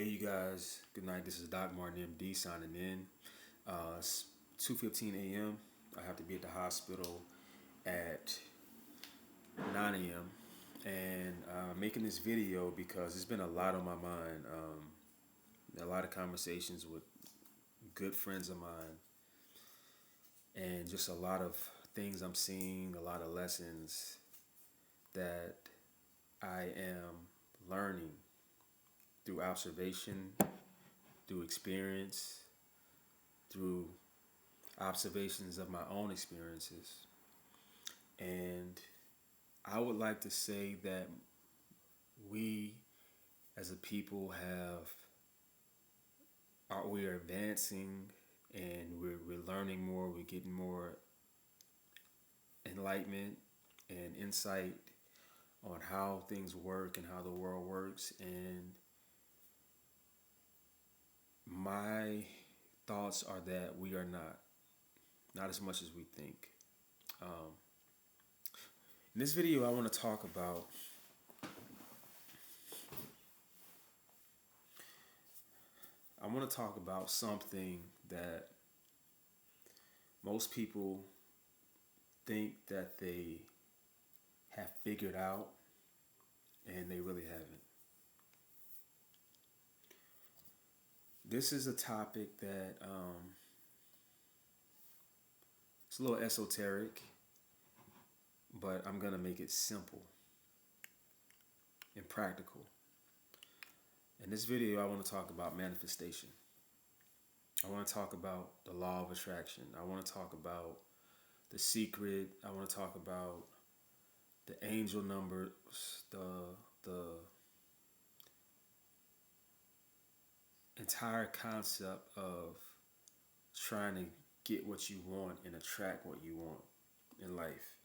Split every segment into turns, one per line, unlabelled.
Hey, you guys. Good night. This is Doc Martin, MD, signing in. It's 2:15 a.m. I have to be at the hospital at 9 a.m. And making this video because it's been a lot on my mind. A lot of conversations with good friends of mine, and just a lot of things I'm seeing, a lot of lessons that I am learning through observation, through experience, through observations of my own experiences. And I would like to say that we as a people we are advancing, and we're learning more, we're getting more enlightenment and insight on how things work and how the world works. And my thoughts are that we are not as much as we think. Um, in this video, I want to talk about something that most people think that they have figured out, and they really haven't. This is a topic that it's a little esoteric, but I'm going to make it simple and practical. In this video, I want to talk about manifestation. I want to talk about the law of attraction. I want to talk about the secret. I want to talk about the angel numbers, the entire concept of trying to get what you want and attract what you want in life.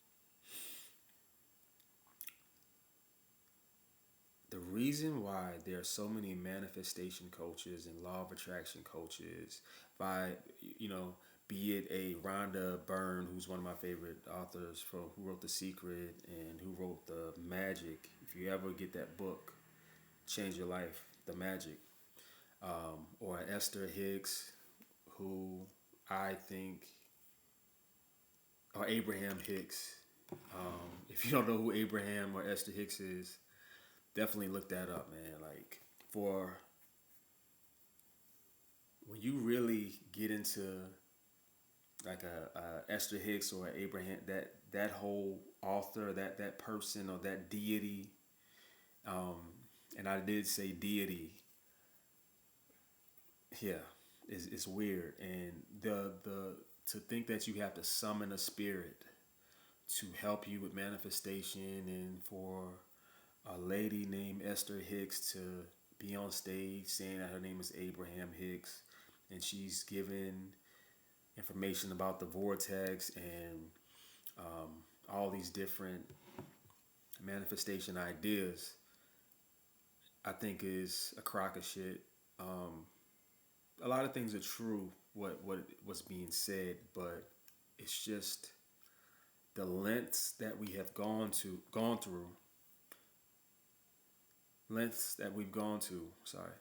The reason why there are so many manifestation coaches and law of attraction coaches, by be it a Rhonda Byrne, who's one of my favorite authors, who wrote The Secret and who wrote The Magic. If you ever get that book, Change Your Life, The Magic, or Esther Hicks, who I think, or Abraham Hicks. If you don't know who Abraham or Esther Hicks is, definitely look that up, man. Like, for when you really get into like a Esther Hicks or Abraham, that whole author, that person or that deity, and I did say deity, yeah, it's weird. And the to think that you have to summon a spirit to help you with manifestation, and for a lady named Esther Hicks to be on stage saying that her name is Abraham Hicks, and she's given information about the vortex and all these different manifestation ideas, I think is a crock of shit. A lot of things are true, what's being said, but it's just the lengths that we have gone through, lengths that we've gone to, sorry,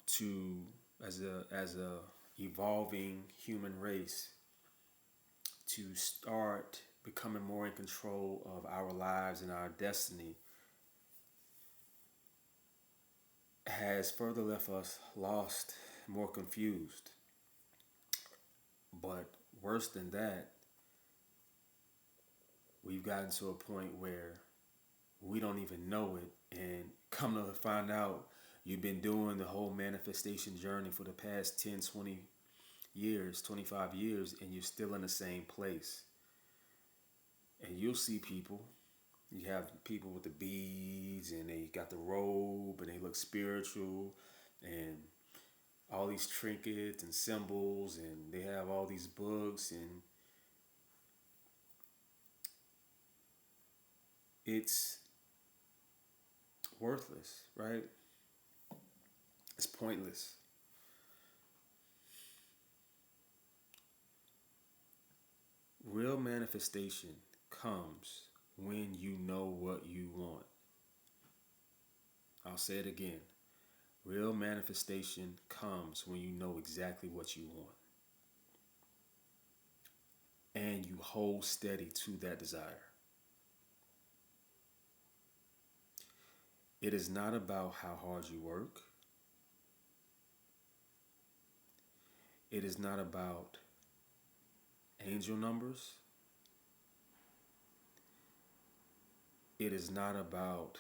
to as a evolving human race, to start becoming more in control of our lives and our destiny, has further left us lost, more confused. But worse than that, we've gotten to a point where we don't even know it, and come to find out, you've been doing the whole manifestation journey for the past 10, 20 years, 25 years, and you're still in the same place. And you'll see people, you have people with the beads, and they got the robe, and they look spiritual, and all these trinkets and symbols, and they have all these books, and it's worthless, right? It's pointless. Real manifestation comes when you know what you want. I'll say it again. Real manifestation comes when you know exactly what you want and you hold steady to that desire. It is not about how hard you work. It is not about angel numbers. It is not about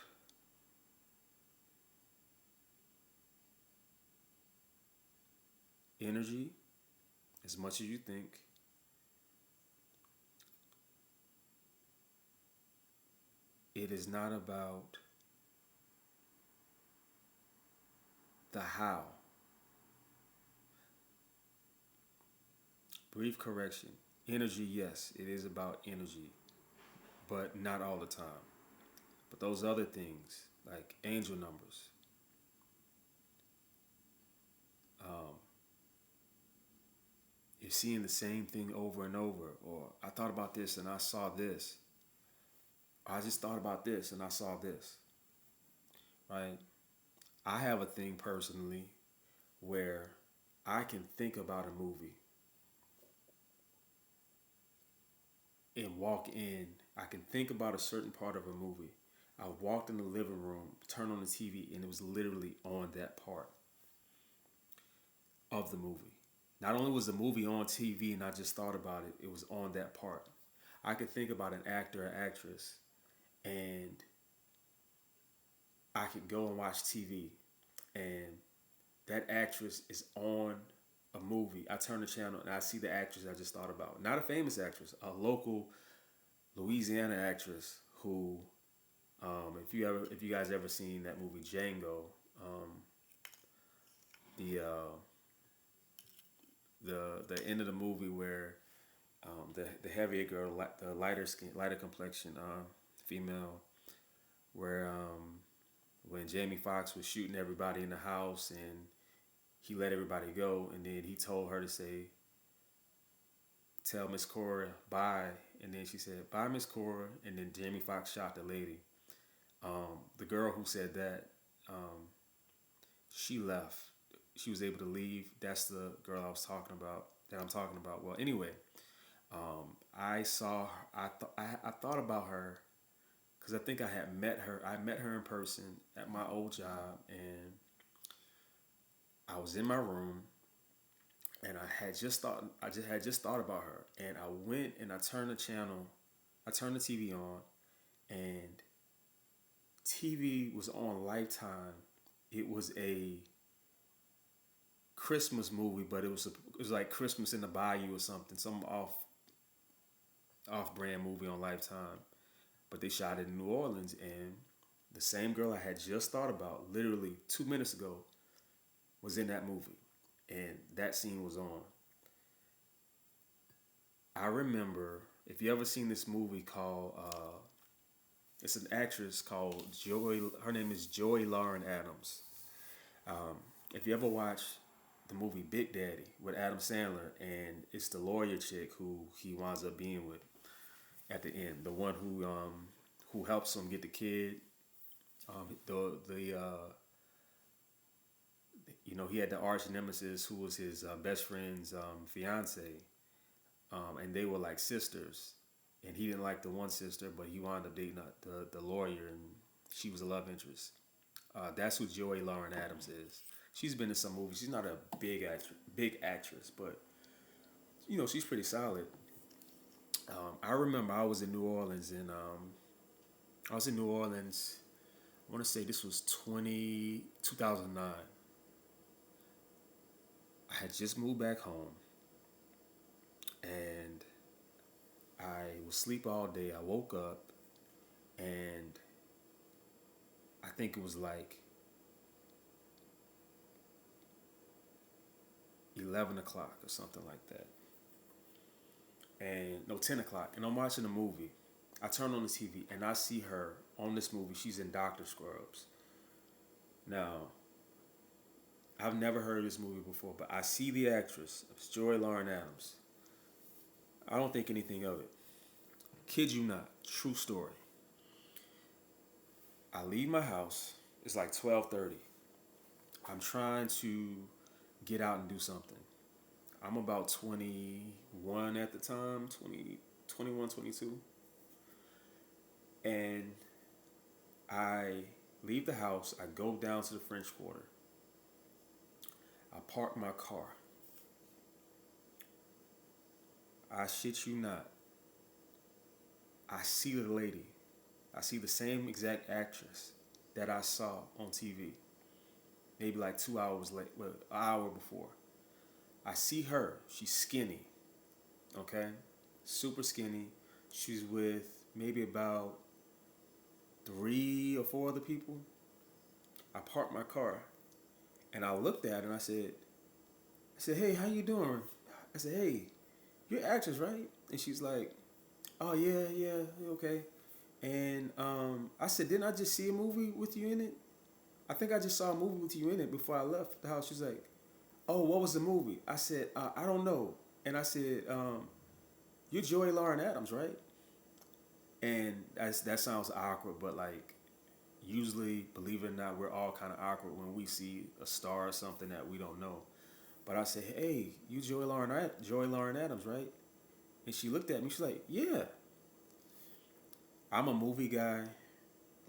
energy as much as you think. It is not about the how. Brief correction. Energy, yes, it is about energy, but not all the time. But those other things, like angel numbers, um, you're seeing the same thing over and over. Or I thought about this and I saw this. Or I just thought about this and I saw this. Right? I have a thing personally where I can think about a movie and walk in. I can think about a certain part of a movie. I walked in the living room, turned on the TV, and it was literally on that part of the movie. Not only was the movie on TV and I just thought about it, it was on that part. I could think about an actor or actress and I could go and watch TV and that actress is on a movie. I turn the channel and I see the actress I just thought about. Not a famous actress, a local Louisiana actress who, if you guys ever seen that movie Django, the uh, the end of the movie where the heavier girl, the lighter skin, lighter complexion female, where when Jamie Foxx was shooting everybody in the house and he let everybody go, and then he told her to tell Miss Cora bye, and then she said bye Miss Cora, and then Jamie Foxx shot the lady. The girl who said that, um, she left. She was able to leave. That's the girl I was talking about. That I'm talking about. Well, anyway, I saw. I thought about her because I think I had met her. I met her in person at my old job, and I was in my room, and I had just thought. I just had just thought about her, and I went and I turned the channel. I turned the TV on, and TV was on Lifetime. It was a Christmas movie, but it was like Christmas in the Bayou or something, some off brand movie on Lifetime. But they shot it in New Orleans, and the same girl I had just thought about literally 2 minutes ago was in that movie, and that scene was on. I remember, if you ever seen this movie called, it's an actress called Joy. Her name is Joy Lauren Adams. Um, if you ever watch the movie Big Daddy with Adam Sandler, and it's the lawyer chick who he winds up being with at the end, the one who helps him get the kid. The he had the arch nemesis who was his best friend's fiance, and they were like sisters. And he didn't like the one sister, but he wound up dating the lawyer, and she was a love interest. That's who Joey Lauren Adams is. She's been in some movies. She's not a big actress, but she's pretty solid. I remember I was in New Orleans, and I was in New Orleans. I want to say this was 2009. I had just moved back home, and I was asleep all day. I woke up, and I think it was like 11 o'clock or something like that. And no, 10 o'clock. And I'm watching a movie. I turn on the TV and I see her on this movie. She's in Doctor Scrubs. Now, I've never heard of this movie before, but I see the actress. It's Joy Lauren Adams. I don't think anything of it. Kid you not. True story. I leave my house. It's like 12:30. I'm trying to get out and do something. I'm about 21 at the time, 20, 21, 22. And I leave the house. I go down to the French Quarter. I park my car. I shit you not. I see the lady. I see the same exact actress that I saw on TV. Maybe like 2 hours late, well, an hour before. I see her. She's skinny. Okay? Super skinny. She's with maybe about 3 or 4 other people. I parked my car and I looked at her and I said, hey, how you doing? I said, hey, you're an actress, right? And she's like, oh yeah, okay. And I said, didn't I just see a movie with you in it? I think I just saw a movie with you in it before I left the house. She's like, oh, what was the movie? I said, I don't know. And I said, you're Joey Lauren Adams, right? And that sounds awkward, but like usually, believe it or not, we're all kind of awkward when we see a star or something that we don't know. But I said, hey, you Joey Lauren Adams, right? And she looked at me. She's like, yeah. I'm a movie guy.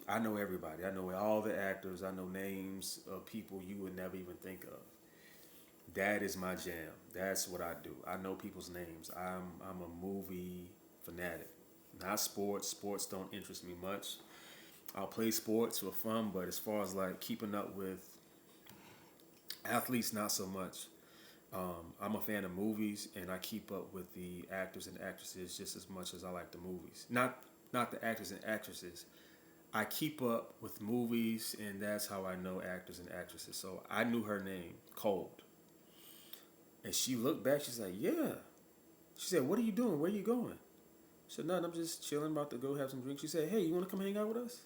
I know everybody. I know all the actors. I know names of people you would never even think of. That is my jam. That's what I do. I know people's names. I'm a movie fanatic. Not sports. Sports don't interest me much. I'll play sports for fun, but as far as like keeping up with athletes, not so much. I'm a fan of movies, and I keep up with the actors and actresses just as much as I like the movies. Not the actors and actresses. I keep up with movies, and that's how I know actors and actresses. So I knew her name, Cold. And she looked back, she's like, yeah. She said, what are you doing? Where are you going? I said, nothing, I'm just chilling, about to go have some drinks. She said, hey, you want to come hang out with us?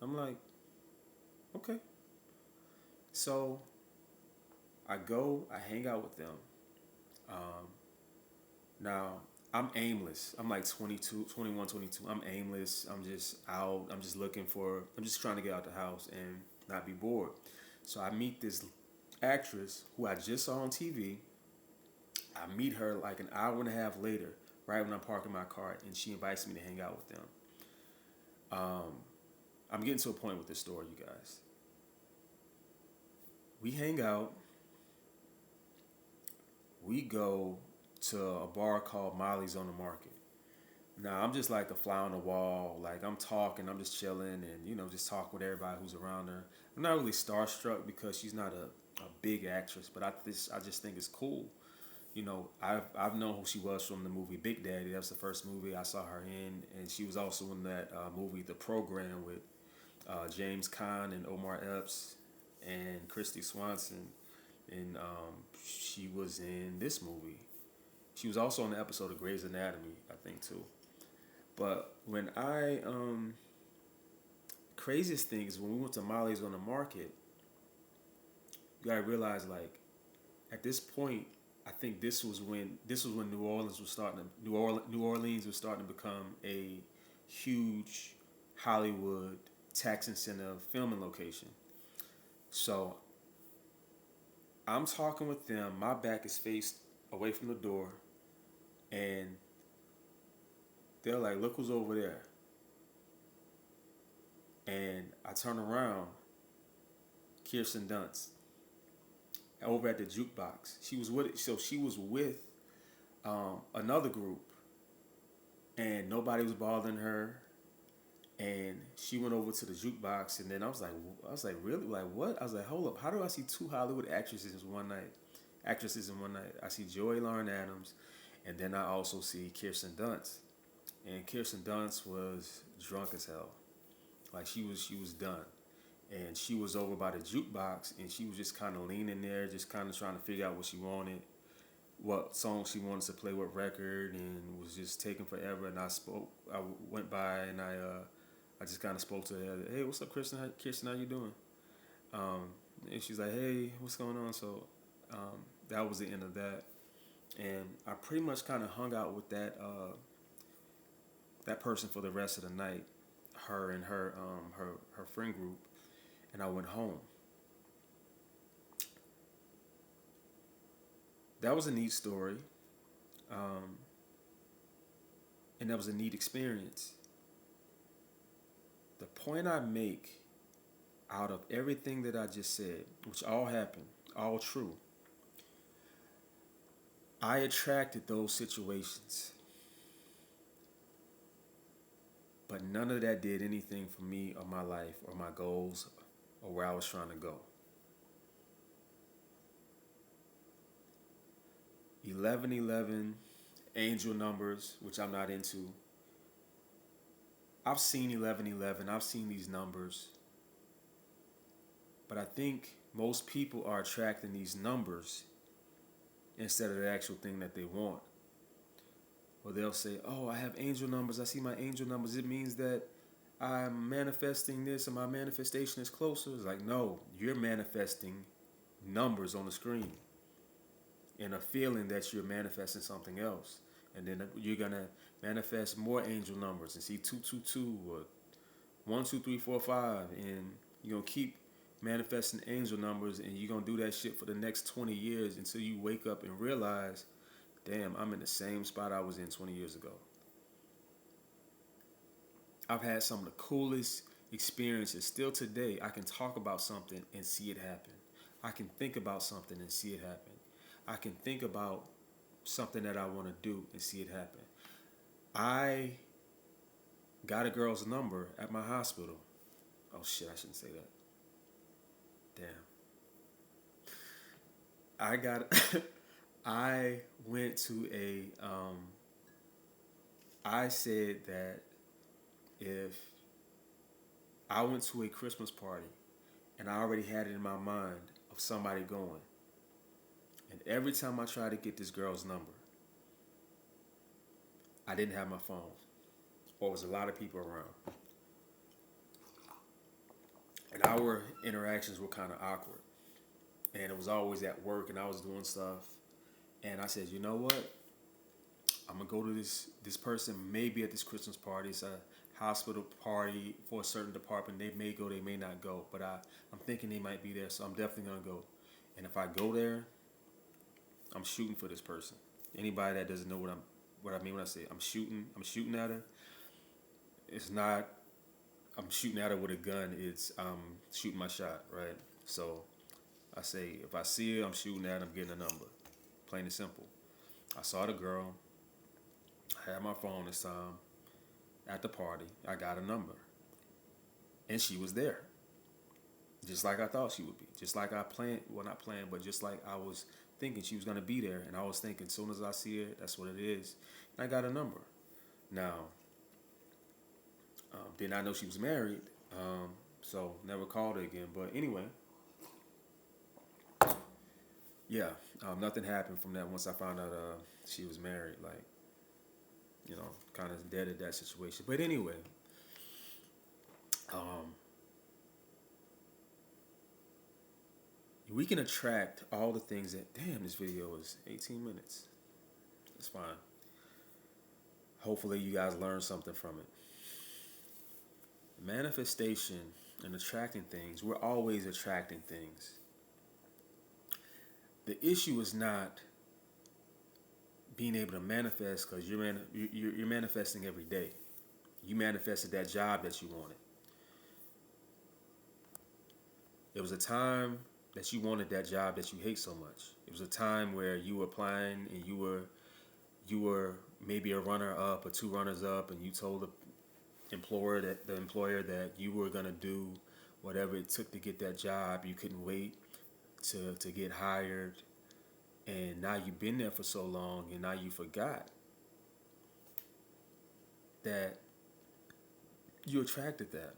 I'm like, okay. So I go, I hang out with them. Um, Now, I'm aimless. I'm like 22, 21, 22. I'm aimless. I'm just out. I'm just trying to get out the house and not be bored. So I meet this actress who I just saw on TV. I meet her like an hour and a half later, right when I'm parking my car, and she invites me to hang out with them. Um, I'm getting to a point with this story, you guys. We hang out. We go to a bar called Molly's on the Market. Now I'm just like a fly on the wall. Like I'm talking, I'm just chilling, and just talking with everybody who's around her. I'm not really starstruck because she's not a big actress, but I just think it's cool. I've known who she was from the movie Big Daddy. That was the first movie I saw her in, and she was also in that movie The Program with James Caan and Omar Epps and Christy Swanson, and she was in this movie. She was also on the episode of Grey's Anatomy, I think too. But when craziest thing is when we went to Molly's on the Market, you gotta realize like at this point, I think this was when New Orleans was starting to become a huge Hollywood tax incentive filming location. So I'm talking with them. My back is faced away from the door, and they're like, "Look who's over there." And I turn around, Kirsten Dunst, over at the jukebox. She was with another group, and nobody was bothering her. And she went over to the jukebox, and then I was like, really, like what? I was like, hold up, how do I see two Hollywood actresses in one night? I see Joey Lauren Adams, and then I also see Kirsten Dunst. And Kirsten Dunst was drunk as hell, like she was done, and she was over by the jukebox, and she was just kind of leaning there, just kind of trying to figure out what she wanted, what song she wanted to play, what record, and was just taking forever. And I went by, and I just kind of spoke to her. Hey, what's up, Kirsten, how you doing? Um, and she's like, hey, what's going on? So that was the end of that. And I pretty much kind of hung out with that person for the rest of the night, her and her friend group, and I went home. that was a neat story, um, and that was a neat experience. The point I make out of everything that I just said, which all happened, all true, I attracted those situations, but none of that did anything for me or my life or my goals or where I was trying to go. 1111, angel numbers, which I'm not into. I've seen 1111, I've seen these numbers, but I think most people are attracting these numbers instead of the actual thing that they want. Or they'll say, oh, I have angel numbers, I see my angel numbers, it means that I'm manifesting this and my manifestation is closer. It's like, no, you're manifesting numbers on the screen and a feeling that you're manifesting something else. And then you're going to manifest more angel numbers and see 222 or 12345, and you're going to keep manifesting angel numbers, and you're going to do that shit for the next 20 years until you wake up and realize, damn, I'm in the same spot I was in 20 years ago. I've had some of the coolest experiences. Still today, I can talk about something and see it happen. I can think about something and see it happen. I can think about something that I want to do and see it happen. I got a girl's number at my hospital. Oh shit, I shouldn't say that. Damn. I went to I said that if I went to a Christmas party and I already had it in my mind of somebody going, and every time I tried to get this girl's number, I didn't have my phone, or it was a lot of people around, and our interactions were kind of awkward, and it was always at work, and I was doing stuff, and I said, you know what? I'm gonna go to this person maybe at this Christmas party. It's a hospital party for a certain department. They may go, they may not go, but I'm thinking they might be there, so I'm definitely gonna go. And if I go there, I'm shooting for this person. Anybody that doesn't know what I mean when I say I'm shooting at her. It's not I'm shooting at her with a gun. It's I'm shooting my shot, right? So I say if I see her, I'm shooting at her, I'm getting a number. Plain and simple. I saw the girl. I had my phone this time. At the party, I got a number. And she was there. Just like I thought she would be. Just like I planned, well, not planned, but just like I was thinking she was going to be there. And I was thinking, as soon as I see her, that's what it is. And I got a number. Now, did not know she was married, so never called her again. But anyway, yeah, nothing happened from that once I found out she was married. Like, you know, kind of deaded that situation. But anyway, we can attract all the things that, damn, this video is 18 minutes. It's fine. Hopefully you guys learned something from it. Manifestation and attracting things, we're always attracting things. The issue is not being able to manifest, because you're manifesting every day. You manifested that job that you wanted. It was a time that you wanted that job that you hate so much. It was a time where you were applying and you were maybe a runner up or two runners up, and you told the employer that you were gonna do whatever it took to get that job. You couldn't wait to get hired, and now you've been there for so long, and now you forgot that you attracted that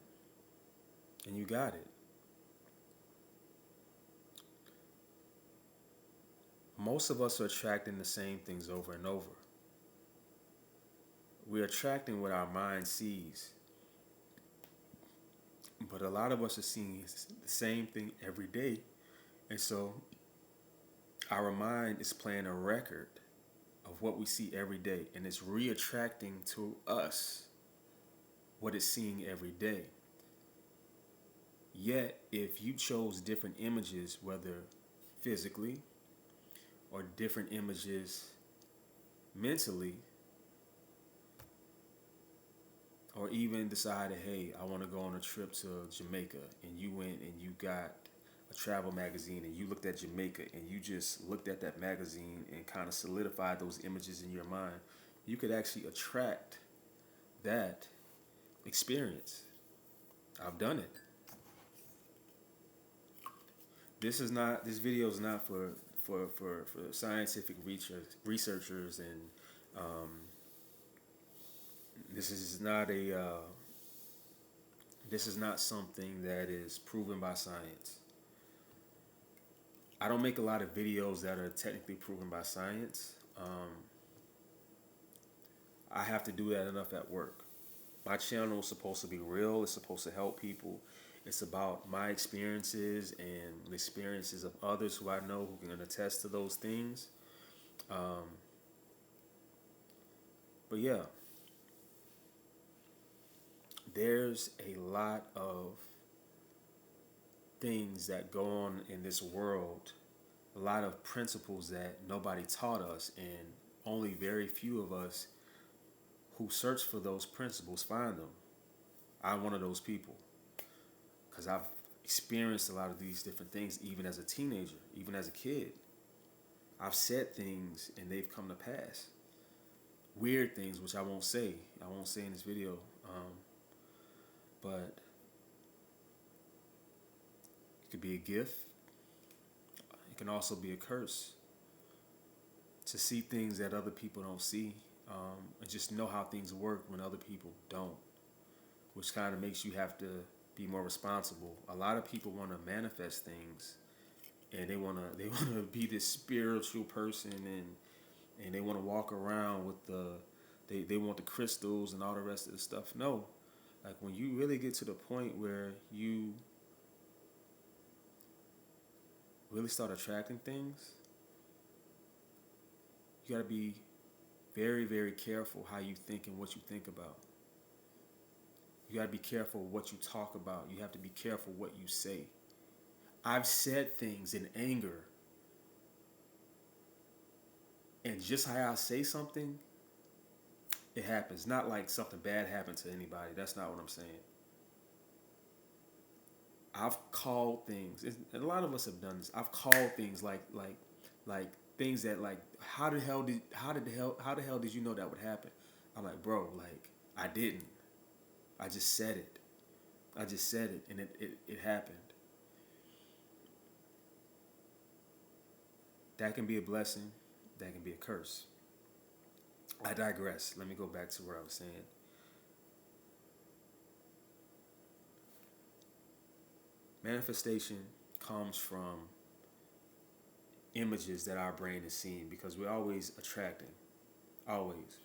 and you got it. Most of us are attracting the same things over and over. We're attracting what our mind sees. But a lot of us are seeing the same thing every day. And so our mind is playing a record of what we see every day. And it's re-attracting to us what it's seeing every day. Yet, if you chose different images, whether physically or different images mentally, or even decided, hey, I want to go on a trip to Jamaica, and you went and you got a travel magazine and you looked at Jamaica and you just looked at that magazine and kind of solidified those images in your mind, you could actually attract that experience. I've done it. This video is not for scientific researchers, and um, this is not a this is not something that is proven by science. I don't make a lot of videos that are technically proven by science. I have to do that enough at work. My channel is supposed to be real. It's supposed to help people. It's about my experiences and the experiences of others who I know who can attest to those things. Um, but yeah, there's a lot of things that go on in this world, a lot of principles that nobody taught us, and only very few of us who search for those principles find them. I'm one of those people because I've experienced a lot of these different things even as a teenager, even as a kid. I've said things and they've come to pass. Weird things, which I won't say. I won't say in this video. But it could be a gift. It can also be a curse. To see things that other people don't see, and just know how things work when other people don't, which kind of makes you have to be more responsible. A lot of people want to manifest things, and they want to be this spiritual person, and they want to walk around with they want the crystals and all the rest of the stuff. No, like when you really get to the point where you really start attracting things, you got to be very, very careful how you think and what you think about. You got to be careful what you talk about. You have to be careful what you say. I've said things in anger, and just how I say something, it happens. Not like something bad happened to anybody. That's not what I'm saying. I've called things, and a lot of us have done this. I've called things like things that, like, how the hell did you know that would happen? I'm like, bro, like, I didn't. I just said it. And it happened. That can be a blessing. That can be a curse. I digress. Let me go back to where I was saying. Manifestation comes from images that our brain is seeing, because we're always attracting. Always.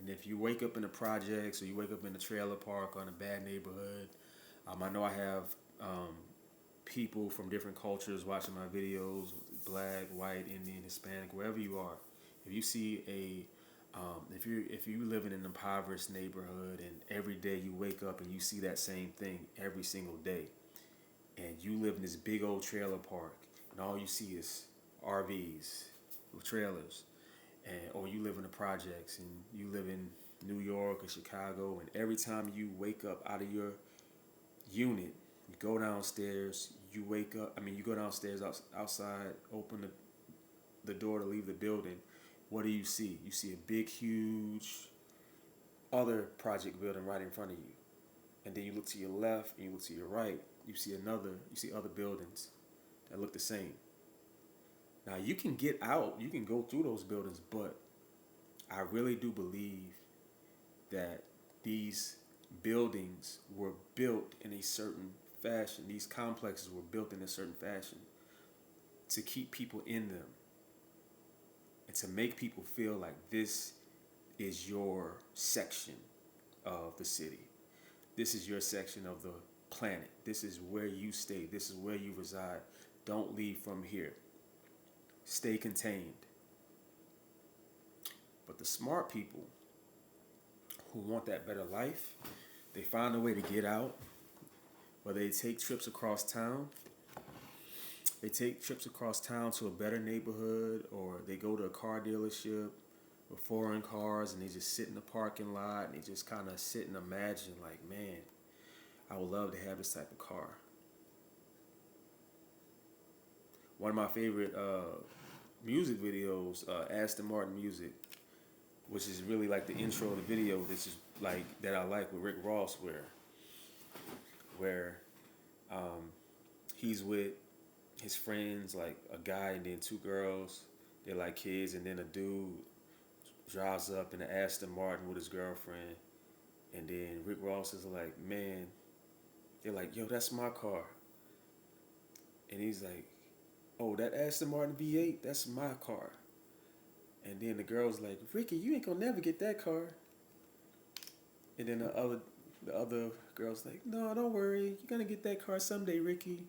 And if you wake up in the projects, or you wake up in a trailer park or in a bad neighborhood, I know I have people from different cultures watching my videos, black, white, Indian, Hispanic, wherever you are. If you see if you live in an impoverished neighborhood, and every day you wake up and you see that same thing every single day, and you live in this big old trailer park, and all you see is RVs, trailers, or you live in the projects, and you live in New York or Chicago, and every time you wake up out of your unit, you go downstairs, you go downstairs outside, open the door to leave the building. What do you see? You see a big, huge other project building right in front of you. And then you look to your left and you look to your right, you see other buildings that look the same. Now you can get out, you can go through those buildings, but I really do believe that these buildings were built in a certain fashion. These complexes were built in a certain fashion to keep people in them, and to make people feel like this is your section of the city. This is your section of the planet. This is where you stay. This is where you reside. Don't leave from here. Stay contained. But the smart people who want that better life, they find a way to get out, whether they take trips across town, They take trips across town to a better neighborhood, or they go to a car dealership with foreign cars and they just sit in the parking lot and they just kind of sit and imagine, like, man, I would love to have this type of car. One of my favorite music videos, Aston Martin music, which is really like the intro of the video. This is like that I like with Rick Ross, where he's with his friends, like a guy and then two girls. They're like kids, and then a dude drives up in an Aston Martin with his girlfriend, and then Rick Ross is like, man, they're like, yo, that's my car, and he's like, oh, that Aston Martin V8, that's my car. And then the girl's like, Ricky, you ain't gonna never get that car. And then the other girl's like, no, don't worry, you're gonna get that car someday, Ricky.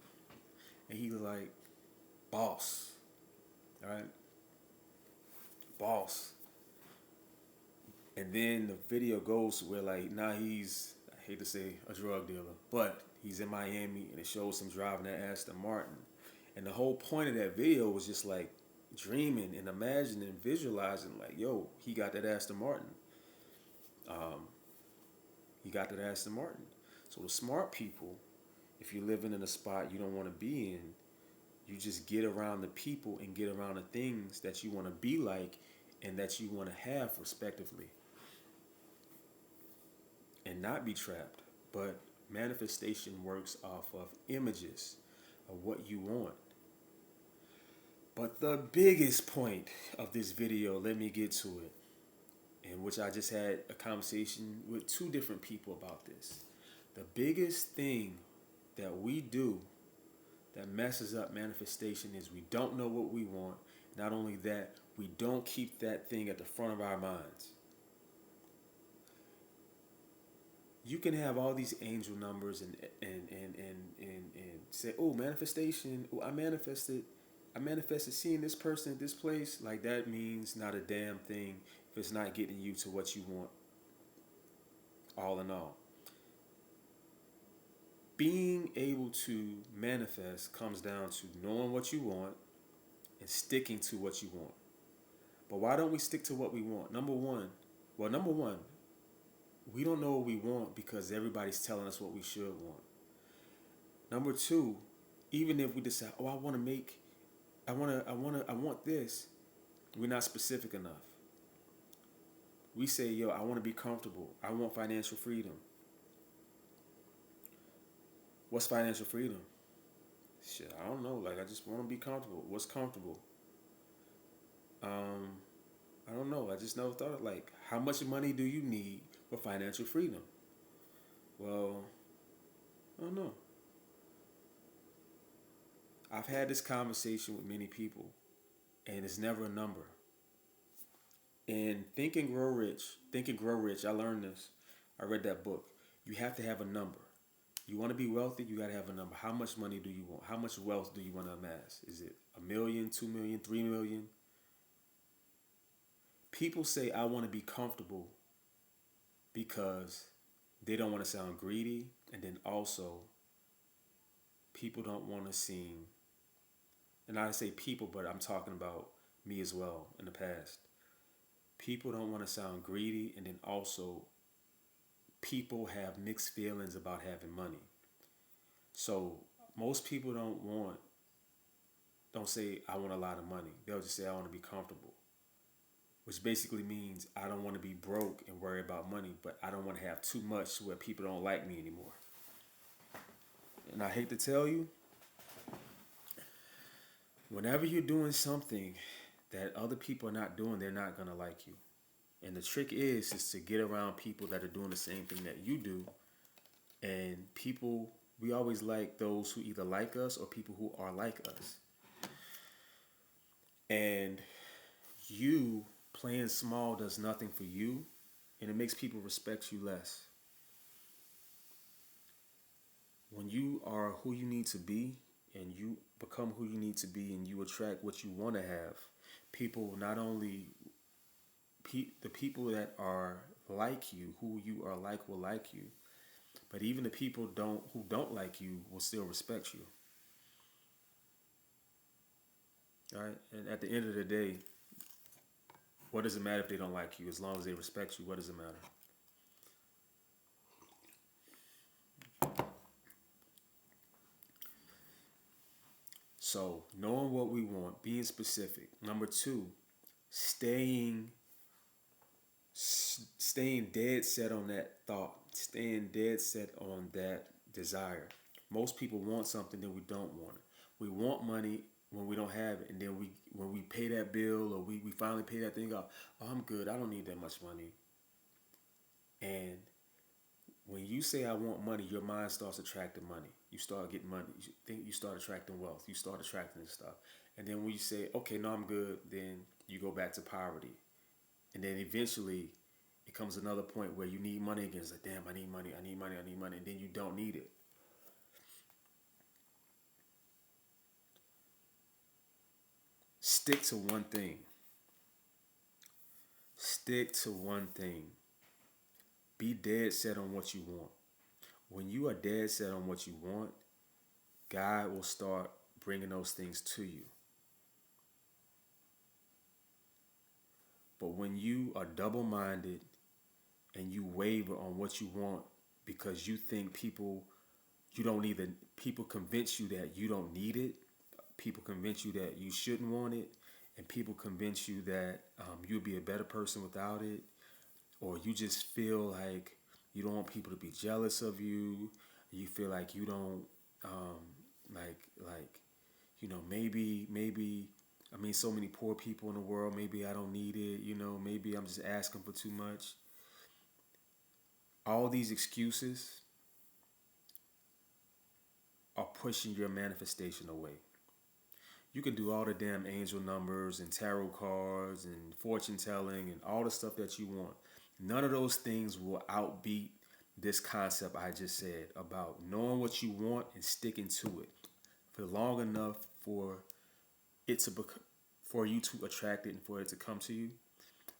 And he was like, boss, all right, boss. And then the video goes where like now he's, I hate to say a drug dealer, but he's in Miami and it shows him driving that Aston Martin. And the whole point of that video was just like dreaming and imagining, visualizing, like, yo, he got that Aston Martin. He got that Aston Martin. So the smart people, if you're living in a spot you don't want to be in, you just get around the people and get around the things that you want to be like and that you want to have respectively. And not be trapped. But manifestation works off of images of what you want. But the biggest point of this video, let me get to it, in which I just had a conversation with two different people about this. The biggest thing that we do that messes up manifestation is we don't know what we want. Not only that, we don't keep that thing at the front of our minds. You can have all these angel numbers and say, oh, manifestation, oh, I manifested seeing this person at this place. Like, that means not a damn thing if it's not getting you to what you want. All in all, being able to manifest comes down to knowing what you want and sticking to what you want. But why don't we stick to what we want? Number one, we don't know what we want because everybody's telling us what we should want. Number two, even if we decide, oh, I want this, we're not specific enough. We say, yo, I want to be comfortable. I want financial freedom. What's financial freedom? Shit, I don't know. Like, I just want to be comfortable. What's comfortable? I don't know. I just never thought of, like, how much money do you need for financial freedom? Well, I don't know. I've had this conversation with many people, and it's never a number. In Think and Grow Rich, I learned this. I read that book. You have to have a number. You want to be wealthy, you got to have a number. How much money do you want? How much wealth do you want to amass? Is it 1 million, 2 million, 3 million? People say, I want to be comfortable because they don't want to sound greedy. And then also, people don't want to seem, and I say people, but I'm talking about me as well in the past. People don't want to sound greedy, and then also people have mixed feelings about having money. So most people don't say I want a lot of money. They'll just say I want to be comfortable, which basically means I don't want to be broke and worry about money, but I don't want to have too much where people don't like me anymore. And I hate to tell you, whenever you're doing something that other people are not doing, they're not going to like you. And the trick is to get around people that are doing the same thing that you do. And people, we always like those who either like us or people who are like us. And you playing small does nothing for you, and it makes people respect you less. When you are who you need to be and you become who you need to be and you attract what you want to have, people not only the people that are like you, who you are like, will like you, but even the people who don't like you will still respect you. All right. And at the end of the day, what does it matter if they don't like you? As long as they respect you, what does it matter? So knowing what we want, being specific. Number two, staying staying dead set on that thought, staying dead set on that desire. Most people want something that we don't want it. We want money when we don't have it, and then when we pay that bill or we finally pay that thing off, oh, I'm good. I don't need that much money. And when you say I want money, your mind starts attracting money. You start getting money. You start attracting wealth. You start attracting this stuff. And then when you say, okay, no, I'm good, then you go back to poverty. And then eventually it comes another point where you need money again. It's like, damn, I need money, I need money, I need money. And then you don't need it. Stick to one thing. Stick to one thing. Be dead set on what you want. When you are dead set on what you want, God will start bringing those things to you. But when you are double minded and you waver on what you want because you think you don't need it, people convince you that you don't need it, people convince you that you shouldn't want it, and people convince you that you'll be a better person without it, or you just feel like you don't want people to be jealous of you. You feel like you don't um, like maybe I mean, so many poor people in the world. Maybe I don't need it. Maybe I'm just asking for too much. All these excuses are pushing your manifestation away. You can do all the damn angel numbers and tarot cards and fortune telling and all the stuff that you want. None of those things will outbeat this concept I just said about knowing what you want and sticking to it for long enough for it to for you to attract it and for it to come to you.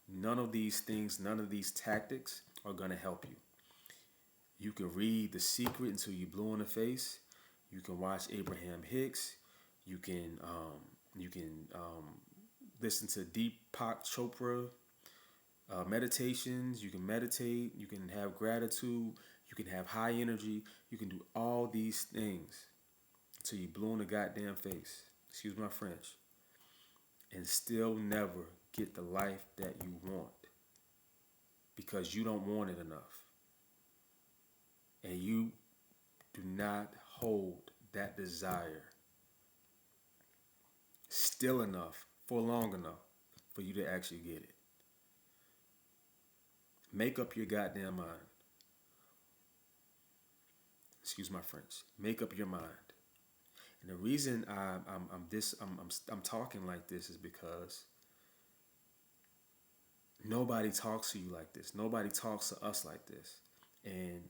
None of these things, none of these tactics are going to help you. You can read The Secret until you blue in the face. You can watch Abraham Hicks. You can listen to Deepak Chopra meditations. You can meditate. You can have gratitude. You can have high energy. You can do all these things until you blue in the goddamn face. Excuse my French. And still never get the life that you want because you don't want it enough. And you do not hold that desire still enough for long enough for you to actually get it. Make up your goddamn mind. Excuse my French. Make up your mind. And the reason I'm talking like this is because nobody talks to you like this. Nobody talks to us like this. And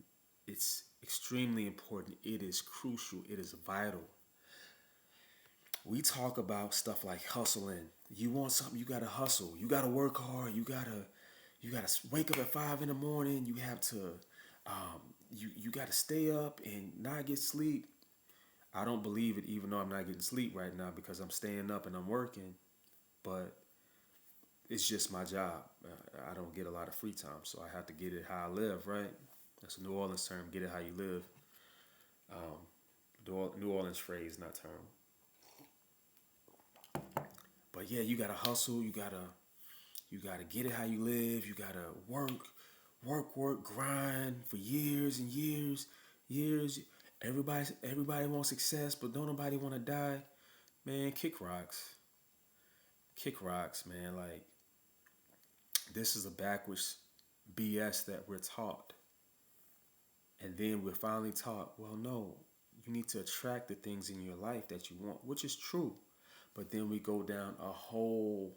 it's extremely important. It is crucial. It is vital. We talk about stuff like hustling. You want something, you gotta hustle. You gotta work hard. You gotta wake up at 5 in the morning. You have to you gotta stay up and not get sleep. I don't believe it, even though I'm not getting sleep right now because I'm staying up and I'm working. But it's just my job. I don't get a lot of free time, so I have to get it how I live, right? That's a New Orleans term. Get it how you live. New Orleans phrase, not term. But yeah, you gotta hustle. You gotta get it how you live. You gotta work, grind for years and years. Everybody wants success, but don't nobody want to die. Man, kick rocks, man. Like, this is a backwards BS that we're taught. And then we're finally taught, well, no, you need to attract the things in your life that you want, which is true. But then we go down a whole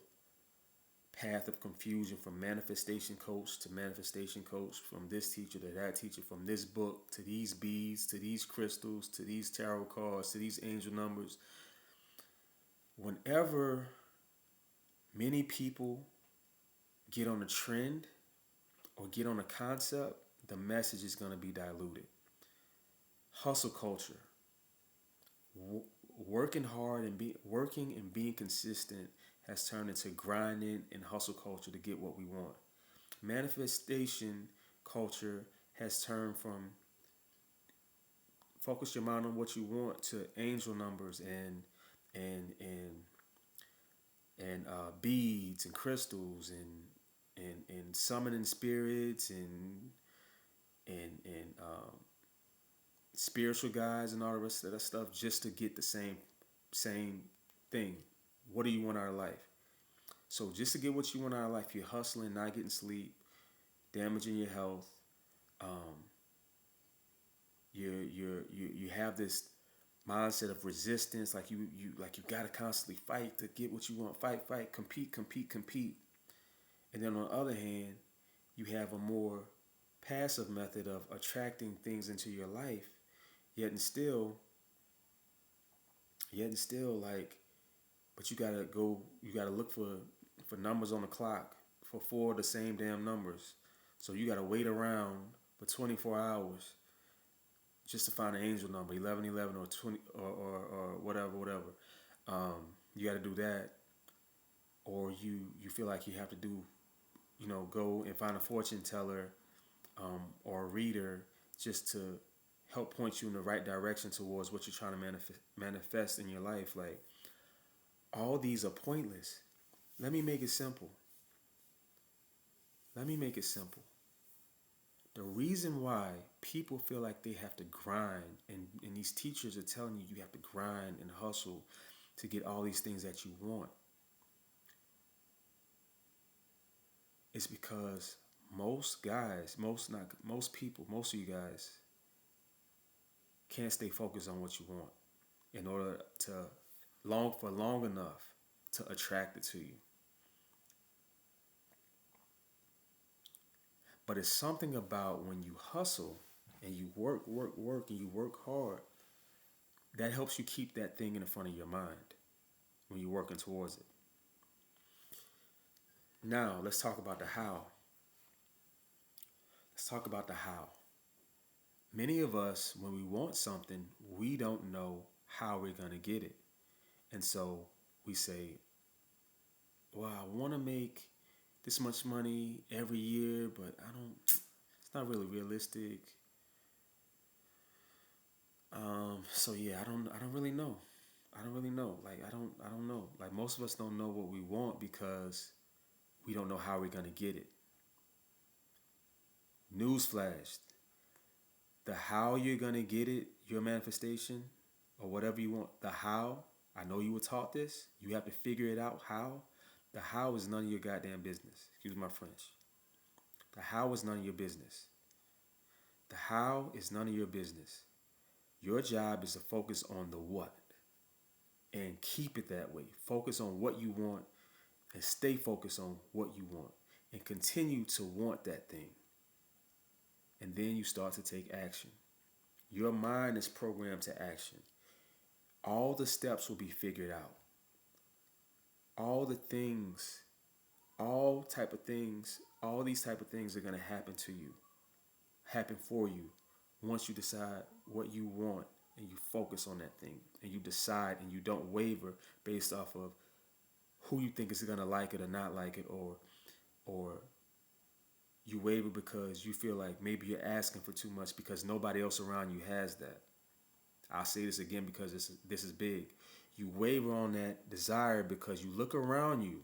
path of confusion from manifestation coach to manifestation coach, from this teacher to that teacher, from this book to these beads, to these crystals, to these tarot cards, to these angel numbers. Whenever many people get on a trend or get on a concept, the message is going to be diluted. Hustle culture. working and being consistent has turned into grinding and hustle culture to get what we want. Manifestation culture has turned from focus your mind on what you want to angel numbers and and beads and crystals and summoning spirits and spiritual guides and all the rest of that stuff just to get the same thing. What do you want out of life? So just to get what you want out of life, you're hustling, not getting sleep, damaging your health. Um, you have this mindset of resistance, like you gotta constantly fight to get what you want. Fight, compete. And then on the other hand, you have a more passive method of attracting things into your life, yet and still, like, but you gotta look for numbers on the clock for four of the same damn numbers. So you gotta wait around for 24 hours just to find an angel number, 1111 or 20 or whatever. You got to do that, or you feel like you have to do, go and find a fortune teller or a reader just to help point you in the right direction towards what you're trying to manifest in your life. Like, all these are pointless. Let me make it simple. Let me make it simple. The reason why people feel like they have to grind, and these teachers are telling you you have to grind and hustle to get all these things that you want, is because most guys, most people, most of you guys can't stay focused on what you want in order to long enough to attract it to you. But it's something about when you hustle and you work, and you work hard, that helps you keep that thing in the front of your mind when you're working towards it. Now, let's talk about the how. Let's talk about the how. Many of us, when we want something, we don't know how we're going to get it. And so we say, well, I want to make this much money every year, but it's not really realistic. So yeah, I don't really know. I don't really know. Like, I don't know. Like, most of us don't know what we want because we don't know how we're going to get it. Newsflash, the how you're going to get it, your manifestation, or whatever you want, the how, I know you were taught this. You have to figure it out how. The how is none of your goddamn business. Excuse my French. The how is none of your business. The how is none of your business. Your job is to focus on the what and keep it that way. Focus on what you want and stay focused on what you want and continue to want that thing. And then you start to take action. Your mind is programmed to action. All the steps will be figured out. All the things, all these type of things are going to happen to you, happen for you once you decide what you want and you focus on that thing and you decide and you don't waver based off of who you think is going to like it or not like it, or you waver because you feel like maybe you're asking for too much because nobody else around you has that. I'll say this again because this is big. You waver on that desire because you look around you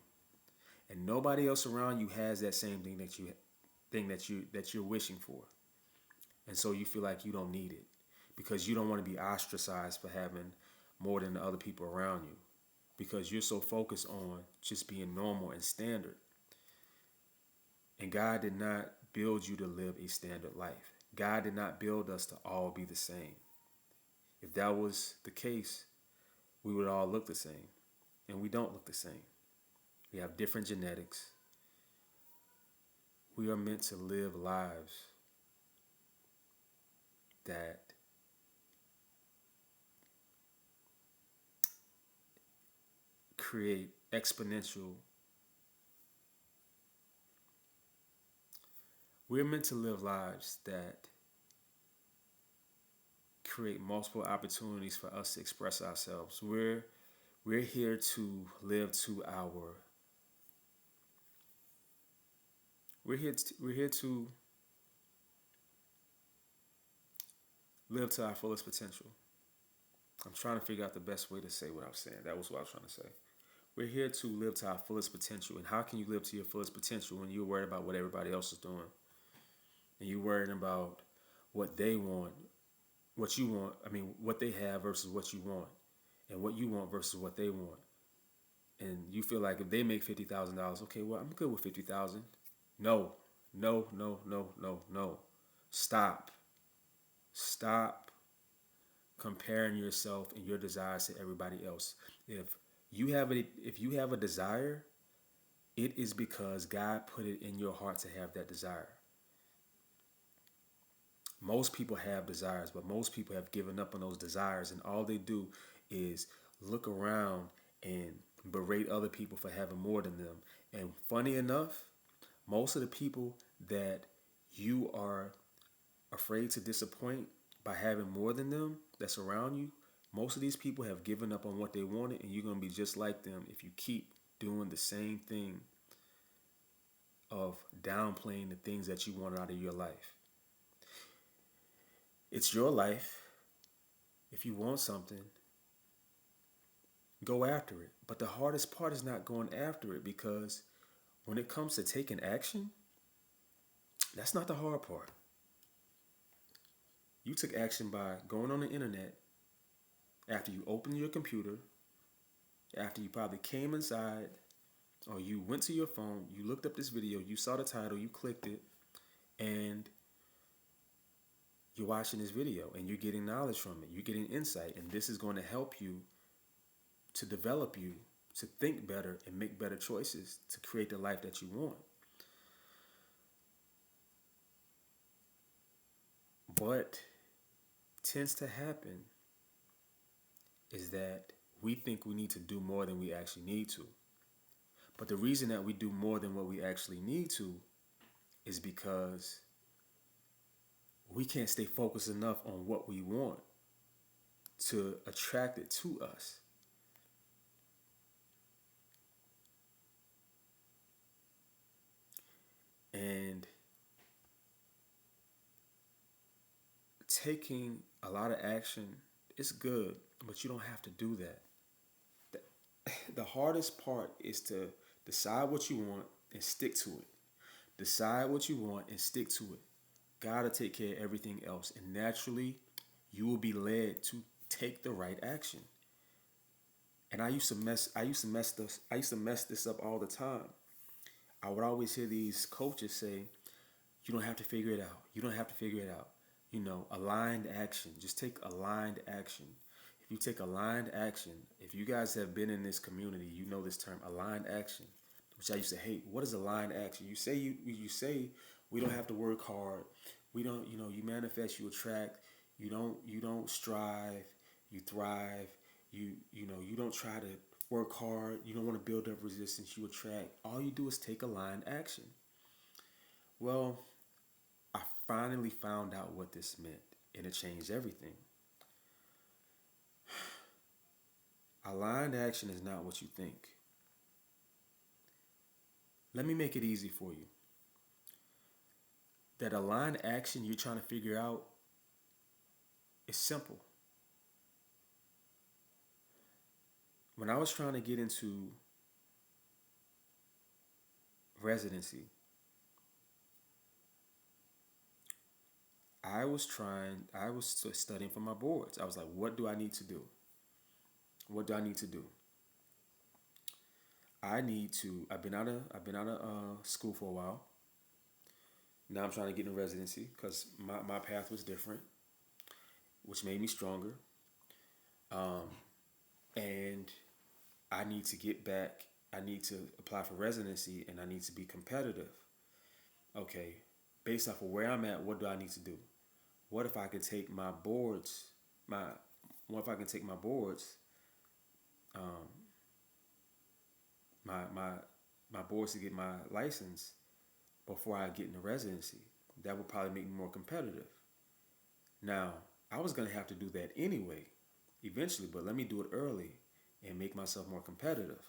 and nobody else around you has that same thing that you're wishing for. And so you feel like you don't need it because you don't want to be ostracized for having more than the other people around you because you're so focused on just being normal and standard. And God did not build you to live a standard life. God did not build us to all be the same. If that was the case, we would all look the same. And we don't look the same. We have different genetics. We are meant to live lives that create exponential. We're meant to live lives that create multiple opportunities for us to express ourselves. We're here to live to our we're here to live to our fullest potential. I'm trying to figure out the best way to say what I was saying. That was what I was trying to say. We're here to live to our fullest potential. And how can you live to your fullest potential when you're worried about what everybody else is doing? And you're worried about what they want, what you want, what they have versus what you want, and what you want versus what they want. And you feel like if they make $50,000, okay, well, I'm good with 50,000. No, no, no, no, no, no. Stop. Stop comparing yourself and your desires to everybody else. If you have a desire, it is because God put it in your heart to have that desire. Most people have desires, but most people have given up on those desires, and all they do is look around and berate other people for having more than them. And funny enough, most of the people that you are afraid to disappoint by having more than them that's around you, most of these people have given up on what they wanted, and you're going to be just like them if you keep doing the same thing of downplaying the things that you want out of your life. It's your life. If you want something, go after it. But the hardest part is not going after it, because when it comes to taking action, that's not the hard part. You took action by going on the internet after you opened your computer, after you probably came inside, or you went to your phone, you looked up this video, you saw the title, you clicked it, and you're watching this video and you're getting knowledge from it. You're getting insight, and this is going to help you to develop you to think better and make better choices to create the life that you want. What tends to happen is that we think we need to do more than we actually need to. But the reason that we do more than what we actually need to is because we can't stay focused enough on what we want to attract it to us. And taking a lot of action is good, but you don't have to do that. The hardest part is to decide what you want and stick to it. Decide what you want and stick to it. Gotta take care of everything else, and naturally, you will be led to take the right action. And I used to mess this up all the time. I would always hear these coaches say, "You don't have to figure it out. You don't have to figure it out." Aligned action. Just take aligned action. If you take aligned action, if you guys have been in this community, you know this term, aligned action, which I used to hate. What is aligned action? You say we don't have to work hard. We don't, you manifest, you attract. You don't strive, you thrive. You don't try to work hard. You don't want to build up resistance, you attract. All you do is take aligned action. Well, I finally found out what this meant, and it changed everything. Aligned action is not what you think. Let me make it easy for you. That aligned action you're trying to figure out is simple. When I was trying to get into residency, I was studying for my boards. I was like, what do I need to do? What do I need to do? I've been out of school for a while. Now I'm trying to get in residency because my path was different, which made me stronger. And I need to get back. I need to apply for residency, and I need to be competitive. Okay, based off of where I'm at, what do I need to do? What if I could take my boards? What if I can take my boards? My boards to get my license before I get into residency. That would probably make me more competitive. Now, I was gonna have to do that anyway, eventually. But let me do it early and make myself more competitive.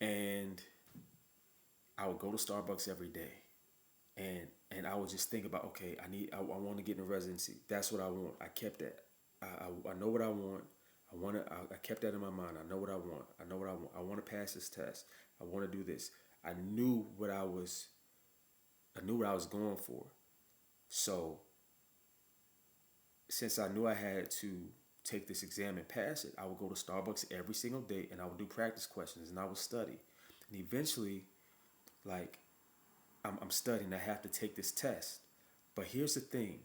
And I would go to Starbucks every day, and I would just think about, okay, I want to get in a residency. That's what I want. I kept that. I know what I want. I kept that in my mind. I know what I want. I know what I want. I want to pass this test. I want to do this. I knew what I was. I knew what I was going for. So since I knew I had to take this exam and pass it, I would go to Starbucks every single day, and I would do practice questions, and I would study. And eventually, like, I'm studying. I have to take this test. But here's the thing.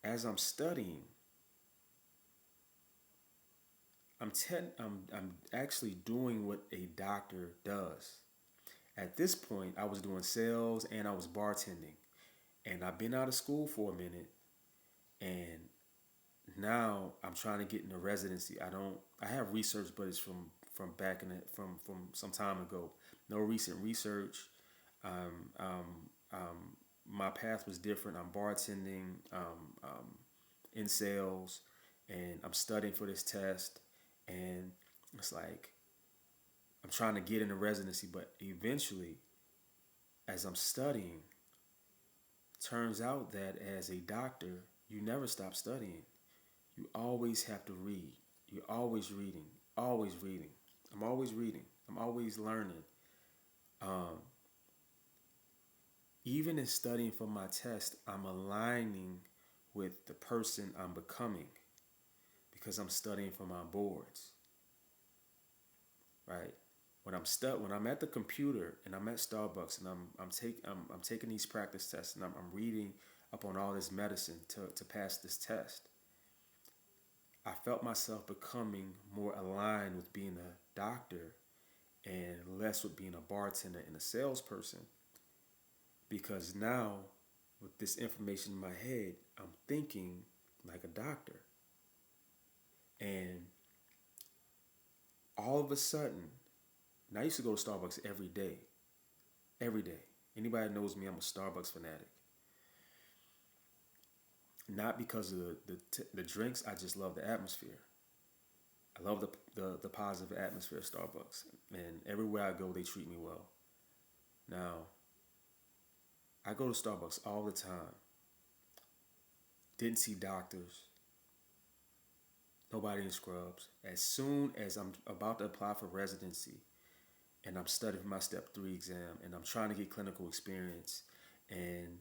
As I'm studying, I'm actually doing what a doctor does. At this point, I was doing sales and I was bartending. And I've been out of school for a minute, and now I'm trying to get in a residency. I have research, but it's from back in it from some time ago. No recent research. Um, um, my path was different. I'm bartending, in sales, and I'm studying for this test. And it's like I'm trying to get in a residency, but eventually, as I'm studying, turns out that as a doctor, you never stop studying. You always have to read. You're always reading, always reading. I'm always reading. I'm always learning. Um, Even in studying for my test, I'm aligning with the person I'm becoming because I'm studying for my boards, right? When I'm at the computer and I'm at Starbucks and I'm taking these practice tests and I'm reading up on all this medicine to pass this test. I felt myself becoming more aligned with being a doctor and less with being a bartender and a salesperson, because now with this information in my head, I'm thinking like a doctor. And all of a sudden, and I used to go to Starbucks every day. Every day. Anybody that knows me, I'm a Starbucks fanatic. Not because of the drinks, I just love the atmosphere. I love the positive atmosphere of Starbucks. And everywhere I go, they treat me well. Now, I go to Starbucks all the time. Didn't see doctors. Nobody in scrubs. As soon as I'm about to apply for residency and I'm studying for my step 3 exam and I'm trying to get clinical experience, and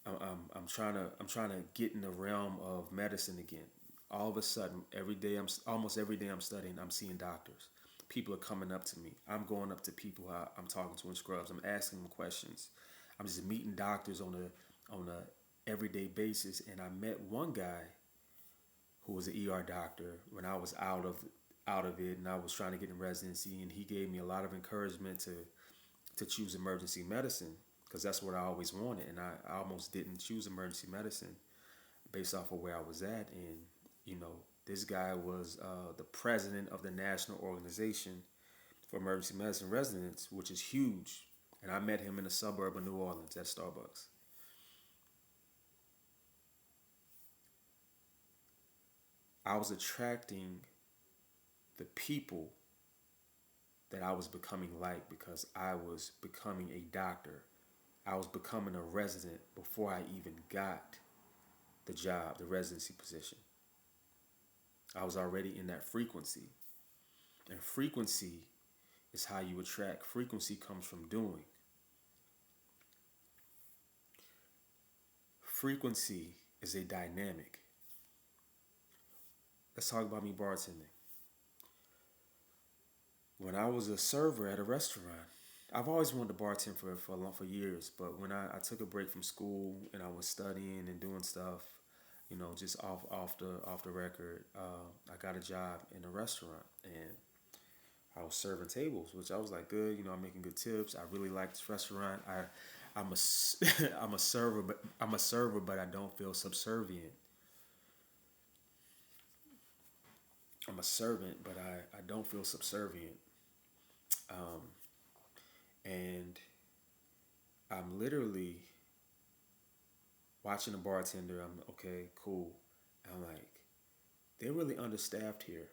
I'm trying to get in the realm of medicine again. All of a sudden, almost every day I'm studying, I'm seeing doctors. People are coming up to me. I'm going up to people I'm talking to in scrubs. I'm asking them questions. I'm just meeting doctors on a everyday basis. And I met one guy who was an ER doctor when I was out of it, and I was trying to get in residency, and he gave me a lot of encouragement to choose emergency medicine because that's what I always wanted, and I almost didn't choose emergency medicine based off of where I was at. And this guy was the president of the National Organization for Emergency Medicine Residents, which is huge. And I met him in the suburb of New Orleans at Starbucks. I was attracting the people that I was becoming like because I was becoming a doctor. I was becoming a resident before I even got the job, the residency position. I was already in that frequency. And frequency is how you attract. Frequency comes from doing. Frequency is a dynamic. Let's talk about me bartending. When I was a server at a restaurant, I've always wanted to bartend for years, but when I took a break from school and I was studying and doing stuff, just off the record, I got a job in a restaurant, and I was serving tables, which I was like, good. I'm making good tips. I really like this restaurant. I'm a I'm a server, but I don't feel subservient. I'm a servant, but I don't feel subservient. Um, and I'm literally watching the bartender. I'm okay, cool. I'm like, they're really understaffed here,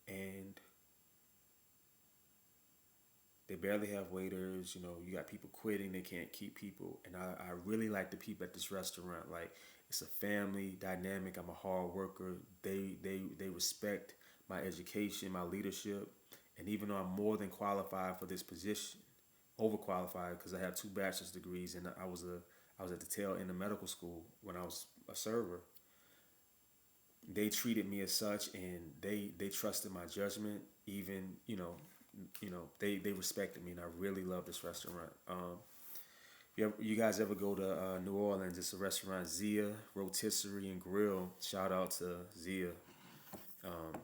and they barely have waiters. You know, you got people quitting. They can't keep people. And I really like the people at this restaurant. Like, it's a family dynamic. I'm a hard worker. They respect my education, my leadership. And even though I'm more than qualified for this position, overqualified because I have two bachelor's degrees and I was at the tail end of medical school when I was a server. They treated me as such, and they trusted my judgment. Even they respected me, and I really love this restaurant. You guys ever go to New Orleans? It's a restaurant, Zia Rotisserie and Grill. Shout out to Zia. Um,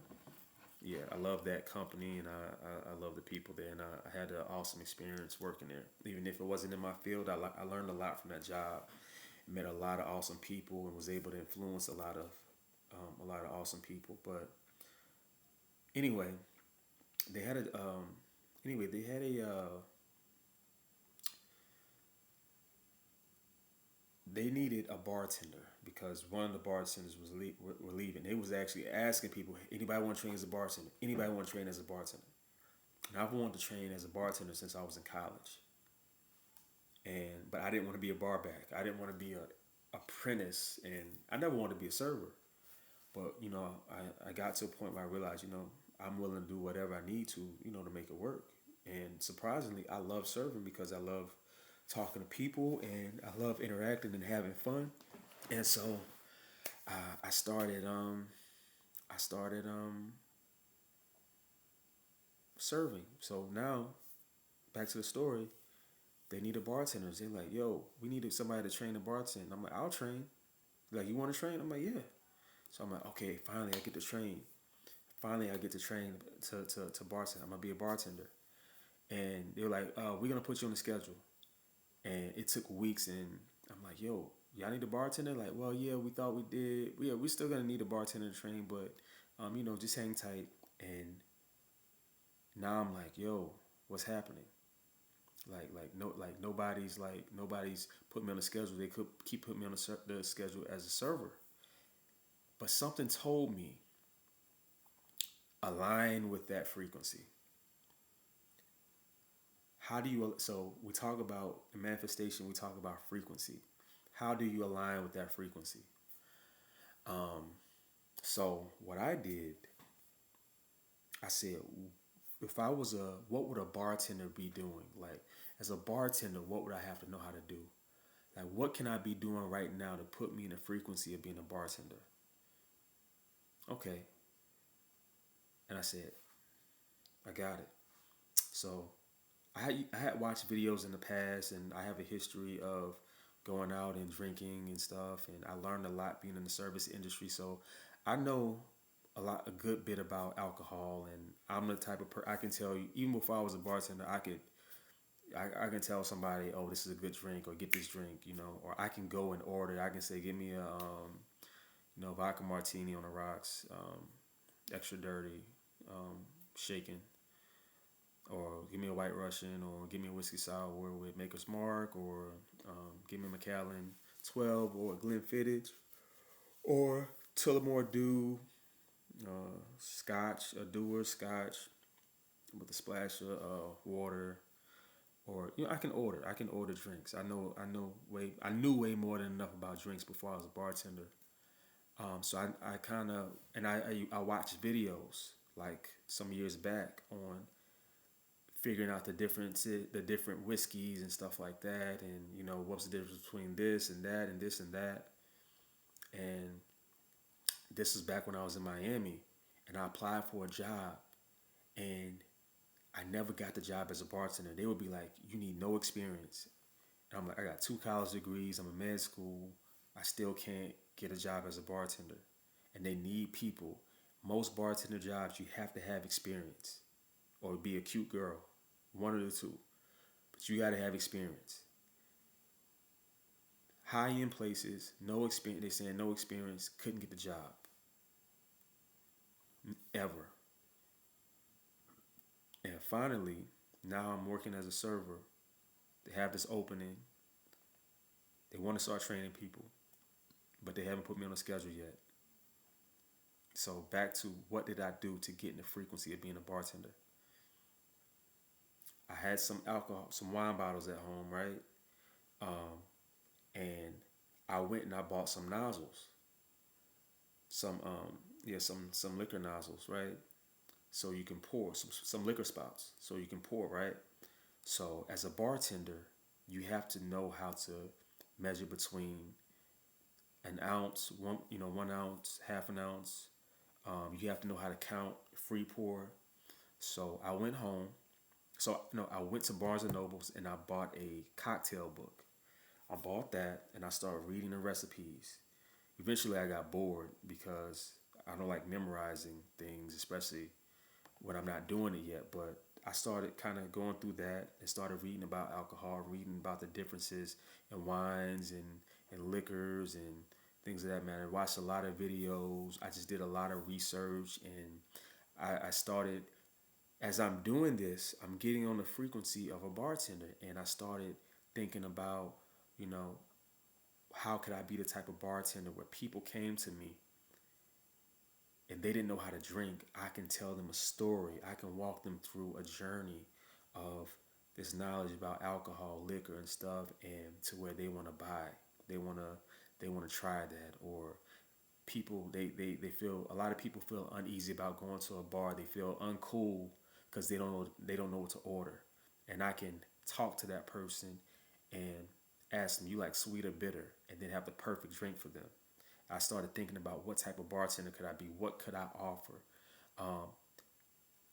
yeah, I love that company, and I love the people there, and I had an awesome experience working there. Even if it wasn't in my field, I learned a lot from that job. Met a lot of awesome people, and was able to influence a lot of awesome people. But anyway, they had a anyway they had a they needed a bartender because one of the bartenders were leaving. They was actually asking people, anybody want to train as a bartender? Anybody want to train as a bartender? And I've wanted to train as a bartender since I was in college. And but I didn't want to be a bar back. I didn't want to be a apprentice, and I never wanted to be a server. But I got to a point where I realized, I'm willing to do whatever I need to, to make it work. And surprisingly, I love serving because I love talking to people and I love interacting and having fun. And so uh, I started I started serving. So now back to the story. They need a bartender. They're like, yo, we needed somebody to train a bartender. I'm like, I'll train. They're like, you want to train? I'm like, yeah. So I'm like, okay, finally I get to train. Finally I get to train to bartend. I'm gonna be a bartender. And they were like, we're gonna put you on the schedule. And it took weeks, and I'm like, yo, y'all need a bartender? Like, well, yeah, we thought we did. Yeah, we're still gonna need a bartender to train, but just hang tight. And now I'm like, yo, what's happening? Nobody's putting me on the schedule. They could keep putting me on the schedule as a server, but something told me align with that frequency. How do you? So we talk about in manifestation. We talk about frequency. How do you align with that frequency? Um, so what I did, I said, if I was what would a bartender be doing? Like, as a bartender, what would I have to know how to do? Like, what can I be doing right now to put me in the frequency of being a bartender? Okay. And I said, I got it. So I had watched videos in the past, and I have a history of going out and drinking and stuff, and I learned a lot being in the service industry. So I know a good bit about alcohol, and I'm the type of I can tell you, even before I was a bartender, I can tell somebody, oh, this is a good drink, or get this drink, or I can go and order. I can say, give me a vodka martini on the rocks, extra dirty, shaken, or give me a White Russian, or give me a whiskey sour with Maker's Mark, or give me a Macallan 12, or a Glenfiddich, or Tullamore Dew, Scotch, a Dewar Scotch with a splash of water, or I can order drinks. I knew way more than enough about drinks before I was a bartender. So I kind of and I watched videos like some years back on figuring out the different whiskeys and stuff like that, and what's the difference between this and that and this and that. And this is back when I was in Miami, and I applied for a job, and I never got the job as a bartender. They would be like, "You need no experience," and I'm like, "I got 2 college degrees. I'm in med school. I still can't get a job as a bartender." And they need people. Most bartender jobs, you have to have experience or be a cute girl, one of the two. But you got to have experience. High end places, no experience. They saying no experience, couldn't get the job ever. And finally, now I'm working as a server. They have this opening. They want to start training people, but they haven't put me on a schedule yet. So back to what did I do to get in the frequency of being a bartender? I had some alcohol, some wine bottles at home, right? Um, and I went and I bought some nozzles, some some liquor nozzles, right? So you can pour some liquor spouts, so you can pour, right? So as a bartender, you have to know how to measure between an ounce, 1 ounce, half an ounce. You have to know how to count free pour. So I went home. So no, I went to Barnes and Nobles and I bought a cocktail book. I bought that and I started reading the recipes. Eventually, I got bored because I don't like memorizing things, especially when I'm not doing it yet. But I started kind of going through that and started reading about alcohol, reading about the differences in wines and liquors and things of that matter. Watched a lot of videos. I just did a lot of research and I started, as I'm doing this, I'm getting on the frequency of a bartender and I started thinking about, you know, how could I be the type of bartender where people came to me and they didn't know how to drink? I can tell them a story. I can walk them through a journey of this knowledge about alcohol, liquor, and stuff, and to where they want to buy. They want to try that. Or people they feel, a lot of people feel uneasy about going to a bar. They feel uncool because they don't know what to order. And I can talk to that person and ask them, you like sweet or bitter, and then have the perfect drink for them. I started thinking about what type of bartender could I be? What could I offer? Um,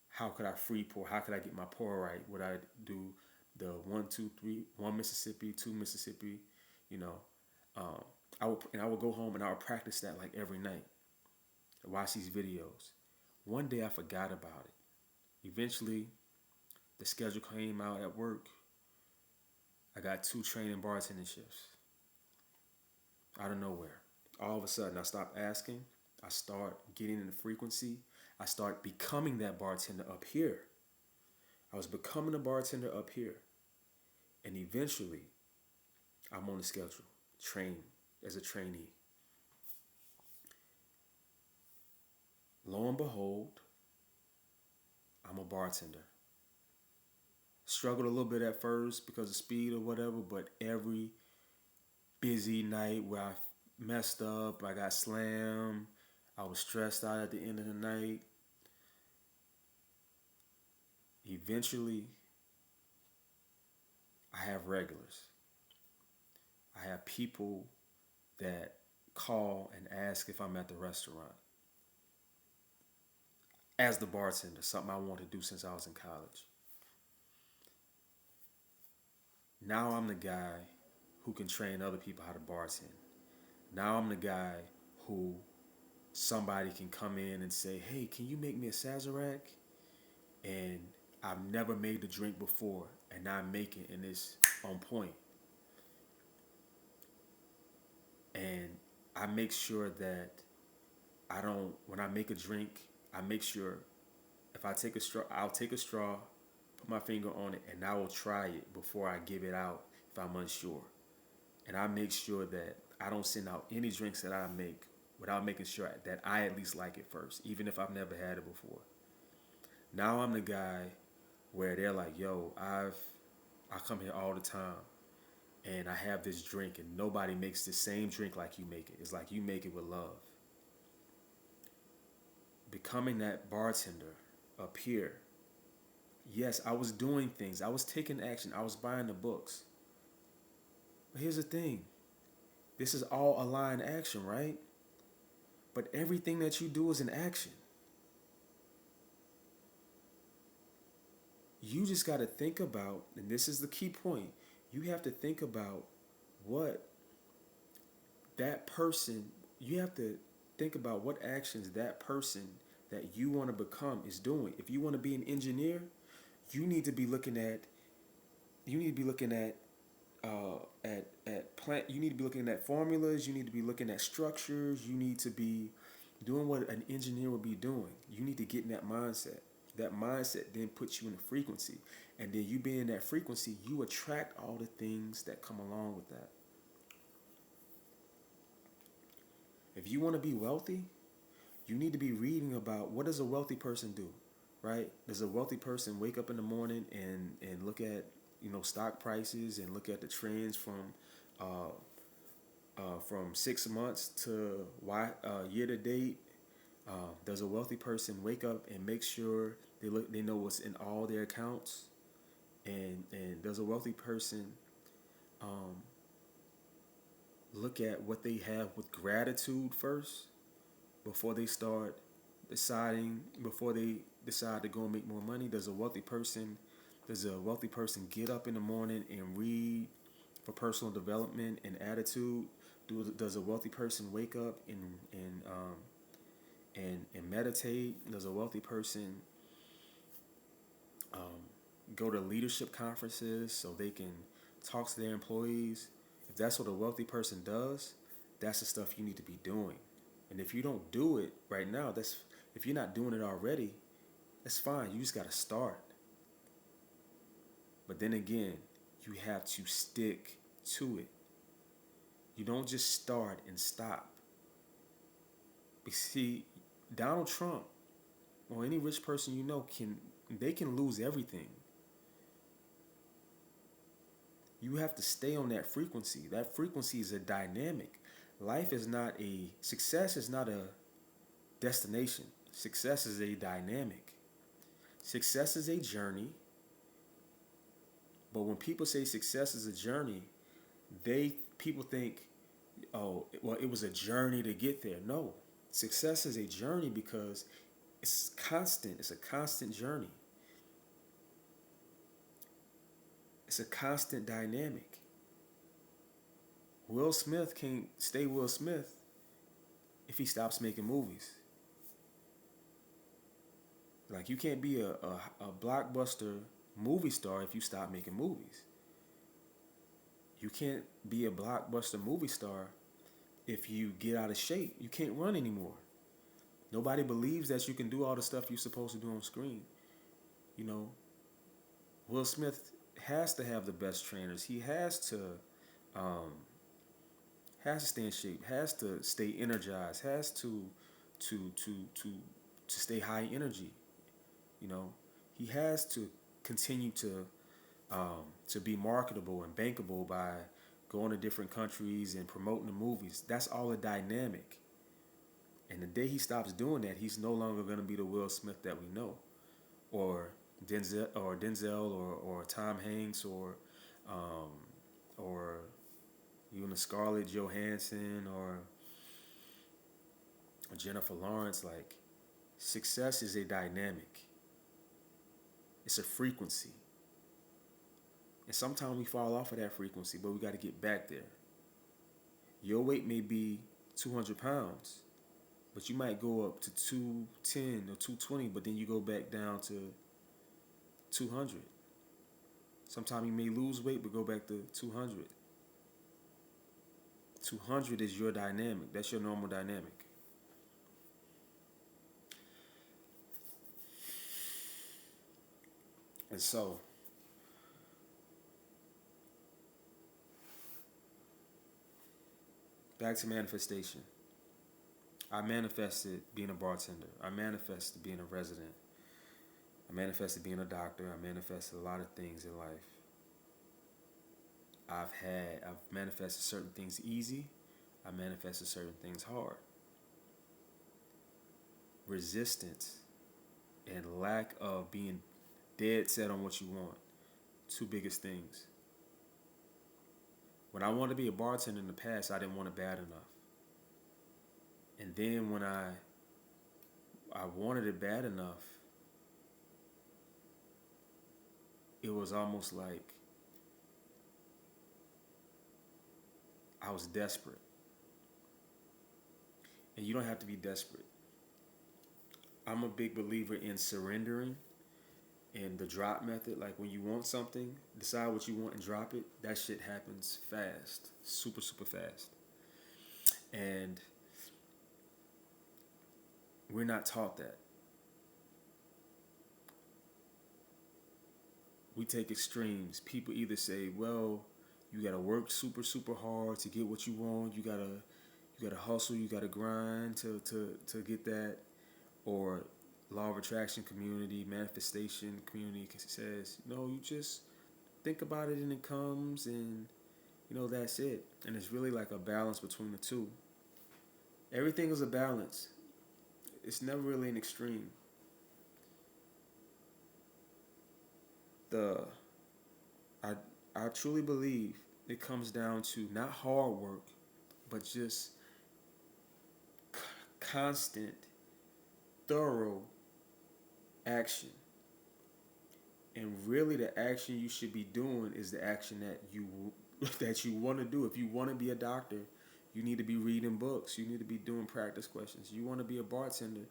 how could I free pour? How could I get my pour right? Would I do the 1, 2, 3, 1 Mississippi, 2 Mississippi? You know, um, I would go home and I would practice that like every night. Watch these videos. One day I forgot about it. Eventually, the schedule came out at work. I got 2 training bartending shifts out of nowhere. All of a sudden, I stopped asking. I start getting in the frequency. I start becoming that bartender up here. I was becoming a bartender up here. And eventually, I'm on the schedule, trained as a trainee. Lo and behold, I'm a bartender. Struggled a little bit at first because of speed or whatever, but every busy night where I messed up, I got slammed, I was stressed out at the end of the night. Eventually, I have regulars. I have people that call and ask if I'm at the restaurant as the bartender, something I wanted to do since I was in college. Now I'm the guy who can train other people how to bartend. Now I'm the guy who somebody can come in and say, hey, can you make me a Sazerac? And I've never made the drink before, and now I make it, and it's on point. And I make sure that when I make a drink, I make sure if I take a straw, I'll take a straw, put my finger on it, and I will try it before I give it out if I'm unsure. And I make sure that I don't send out any drinks that I make without making sure that I at least like it first, even if I've never had it before. Now I'm the guy where they're like, yo, I come here all the time and I have this drink and nobody makes the same drink like you make it. It's like you make it with love. Becoming that bartender up here. Yes, I was doing things. I was taking action. I was buying the books. But here's the thing. This is all aligned action, right? But everything that you do is an action. You just got to think about, and this is the key point, you have to think about what that person, you have to think about what actions that person that you want to become is doing. If you want to be an engineer, you need to be looking at, you need to be looking at plant, you need to be looking at formulas, you need to be looking at structures, you need to be doing what an engineer would be doing. You need to get in that mindset. That mindset then puts you in a frequency. And then you being in that frequency, you attract all the things that come along with that. If you want to be wealthy, you need to be reading about what does a wealthy person do, right? Does a wealthy person wake up in the morning and look at stock prices and look at the trends from 6 months to year to date? Does a wealthy person wake up and make sure they know what's in all their accounts? And does a wealthy person um, look at what they have with gratitude first before they start before they decide to go and make more money? Does a wealthy person get up in the morning and read for personal development and attitude? Does a wealthy person wake up and meditate? Does a wealthy person um, go to leadership conferences so they can talk to their employees? If that's what a wealthy person does, that's the stuff you need to be doing. And if you don't do it right now, if you're not doing it already, that's fine. You just got to start. But then again, you have to stick to it. You don't just start and stop. See, Donald Trump or any rich person can lose everything. You have to stay on that frequency. That frequency is a dynamic. Success is not a destination. Success is a dynamic. Success is a journey. But when people say success is a journey, people think, oh, well, it was a journey to get there. No, success is a journey because it's constant. It's a constant journey. It's a constant dynamic. Will Smith can't stay Will Smith if he stops making movies. Like, you can't be a blockbuster movie star if you stop making movies. You can't be a blockbuster movie star if you get out of shape. You can't run anymore. Nobody believes that you can do all the stuff you're supposed to do on screen. Will Smith has to have the best trainers. He has to stay in shape, has to stay energized, has to stay high energy. He has to continue to be marketable and bankable by going to different countries and promoting the movies. That's all a dynamic. And the day he stops doing that, he's no longer going to be the Will Smith that we know, or Denzel, or Tom Hanks, or even a Scarlett Johansson, or Jennifer Lawrence. Like, success is a dynamic. It's a frequency. And sometimes we fall off of that frequency, but we got to get back there. Your weight may be 200 pounds, but you might go up to 210 or 220, but then you go back down to 200. Sometimes you may lose weight, but go back to 200. 200 is your dynamic. That's your normal dynamic. And so, back to manifestation. I manifested being a bartender. I manifested being a resident. I manifested being a doctor. I manifested a lot of things in life. I've manifested certain things easy. I manifested certain things hard. Resistance and lack of being dead set on what you want. Two biggest things. When I wanted to be a bartender in the past, I didn't want it bad enough. And then when I wanted it bad enough, it was almost like I was desperate. And you don't have to be desperate. I'm a big believer in surrendering and the drop method. Like, when you want something, decide what you want and drop it. That shit happens fast. Super, super fast. And we're not taught that. We take extremes. People either say, well, you gotta work super, super hard to get what you want. You You gotta hustle, you gotta grind to get that. Or law of attraction community, manifestation community says, you just think about it and it comes, and that's it. And it's really like a balance between the two. Everything is a balance. It's never really an extreme. The I I truly believe it comes down to not hard work, but just constant, thorough action. And really, the action you should be doing is the action that you want to do. If you want to be a doctor, you need to be reading books. You need to be doing practice questions. You want to be a bartender,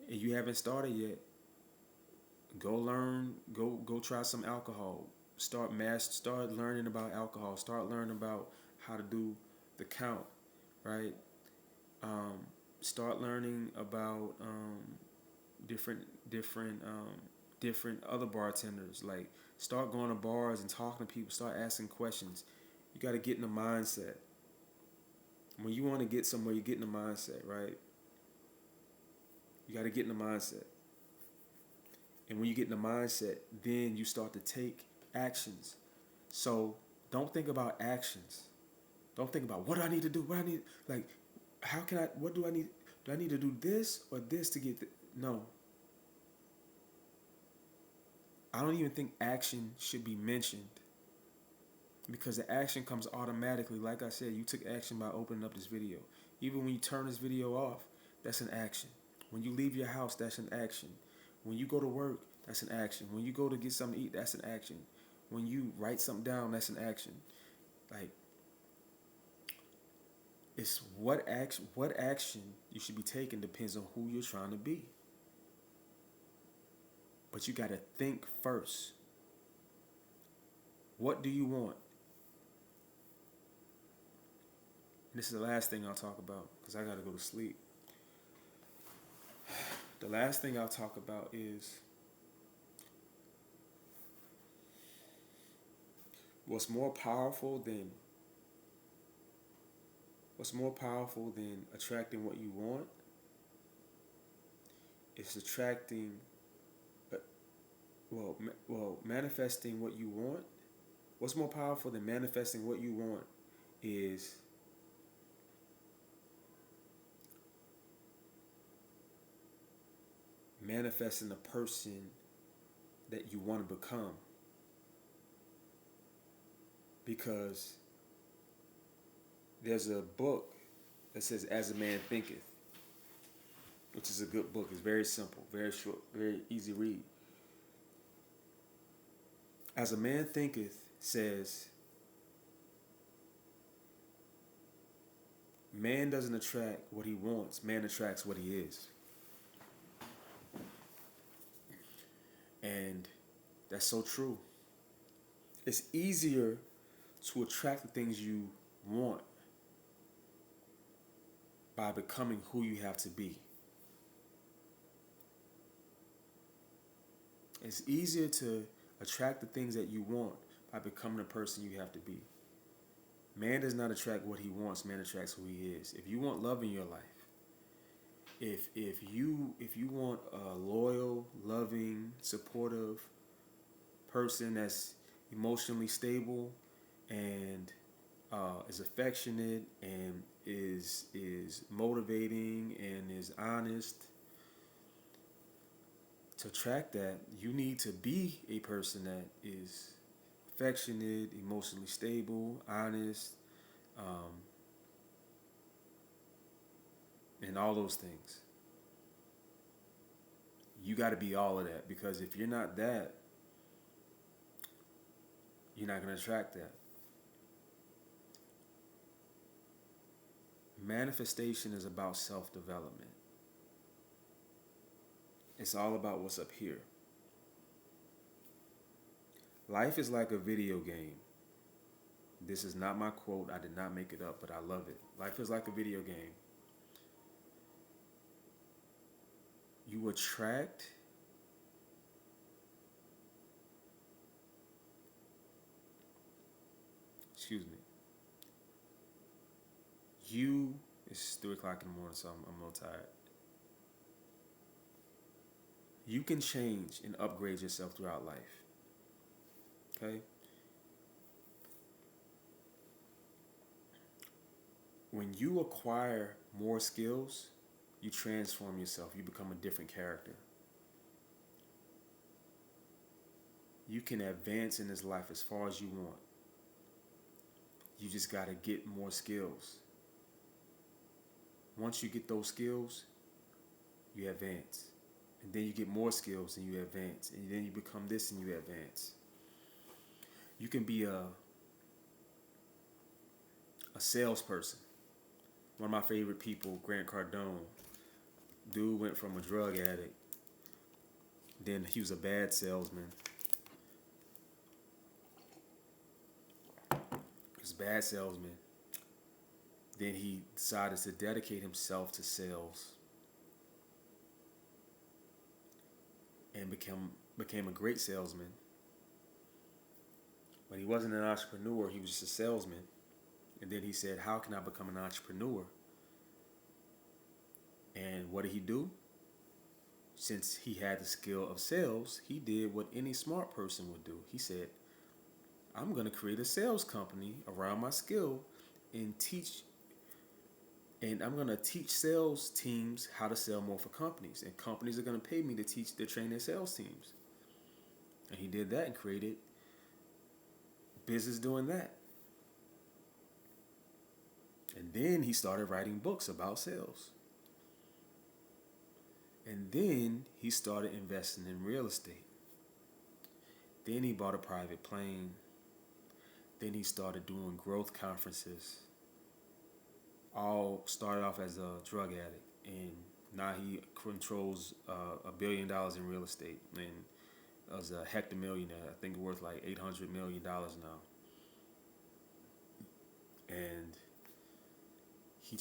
and you haven't started yet. Go learn. Go try some alcohol. Start learning about alcohol. Start learning about how to do the count, right? Um, Start learning about different other bartenders. Like, start going to bars and talking to people. Start asking questions. You got to get in the mindset. When you want to get somewhere, you get in the mindset, right? You got to get in the mindset. And when you get in the mindset, then you start to take actions. So don't think about actions. Don't think about what do I need to do? What I need, like, how can I? What do I need? Do I need to do this or this to get? No. I don't even think action should be mentioned, because the action comes automatically. Like I said, you took action by opening up this video. Even when you turn this video off, that's an action. When you leave your house, that's an action. When you go to work, that's an action. When you go to get something to eat, that's an action. When you write something down, that's an action. Like, it's what action you should be taking depends on who you're trying to be. But you got to think first. What do you want? And this is the last thing I'll talk about, because I got to go to sleep. The last thing I'll talk about is what's more powerful than attracting what you want is attracting, manifesting what you want. What's more powerful than manifesting what you want is manifesting the person that you want to become. Because there's a book that says "As a Man Thinketh," which is a good book. It's very simple, very short, very easy read. As a man thinketh says, man doesn't attract what he wants, man attracts what he is. And that's so true. It's easier to attract the things you want by becoming who you have to be. It's easier to attract the things that you want by becoming the person you have to be. Man does not attract what he wants, man attracts who he is. If you want love in your life, if you want a loyal, loving, supportive person that's emotionally stable and is affectionate and is motivating and is honest, to attract that, you need to be a person that is affectionate, emotionally stable, honest, and all those things. You got to be all of that, because if you're not that, you're not going to attract that. Manifestation is about self-development. It's all about what's up here. Life is like a video game. This is not my quote. I did not make it up, but I love it. Life is like a video game. You attract you It's 3 o'clock in the morning, so I'm a little tired. You can change and upgrade yourself throughout life. Okay? When you acquire more skills, you transform yourself. You become a different character. You can advance in this life as far as you want. You just got to get more skills. Once you get those skills, you advance. And then you get more skills and you advance. And then you become this and you advance. You can be a salesperson. One of my favorite people, Grant Cardone. Dude went from a drug addict. Then he was a bad salesman. He was a bad salesman. Then he decided to dedicate himself to sales and became a great salesman. But he wasn't an entrepreneur, he was just a salesman. And then he said, how can I become an entrepreneur? And what did he do? Since he had the skill of sales, he did what any smart person would do. He said, I'm going to create a sales company around my skill and I'm going to teach sales teams how to sell more for companies. And companies are going to pay me to train their sales teams. And he did that and created business doing that. And then he started writing books about sales. And then he started investing in real estate. Then he bought a private plane. Then he started doing growth conferences. All started off as a drug addict. And now he controls $1 billion in real estate. And as a hectomillionaire, I think worth like $800 million now. And he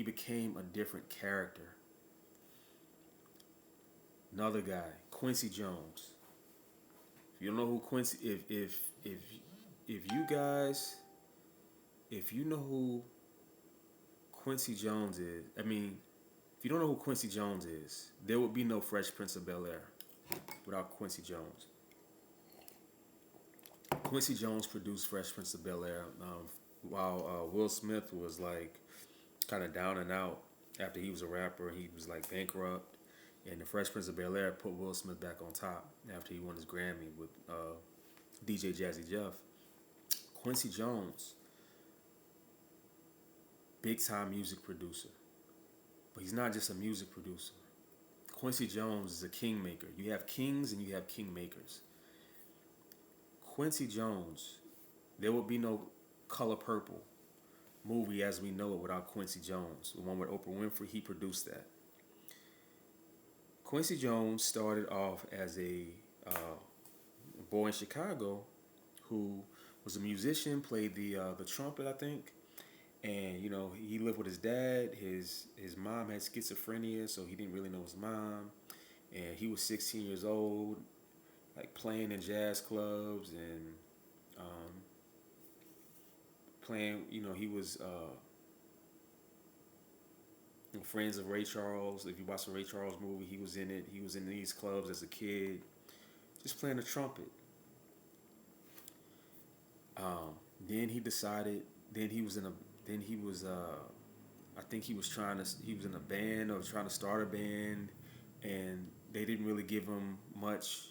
became a different character. Another guy, Quincy Jones. If you don't know who Quincy, if you know who Quincy Jones is, if you don't know who Quincy Jones is, there would be no Fresh Prince of Bel-Air without Quincy Jones. Quincy Jones produced Fresh Prince of Bel-Air while Will Smith was like kind of down and out after he was a rapper. He was like bankrupt. And the Fresh Prince of Bel-Air put Will Smith back on top after he won his Grammy with DJ Jazzy Jeff. Quincy Jones, big time music producer. But he's not just a music producer. Quincy Jones is a kingmaker. You have kings and you have kingmakers. Quincy Jones, there would be no Color Purple movie as we know it without Quincy Jones. The one with Oprah Winfrey, he produced that. Quincy Jones started off as a boy in Chicago who was a musician, played the trumpet, I think. And, he lived with his dad. His mom had schizophrenia, so he didn't really know his mom. And he was 16 years old, like playing in jazz clubs and playing, he was friends of Ray Charles. If you watch the Ray Charles movie, he was in it. He was in these clubs as a kid, just playing the trumpet. Then he decided. Then he was in a. Then he was. I think he was trying to. He was in a band or trying to start a band, and they didn't really give him much.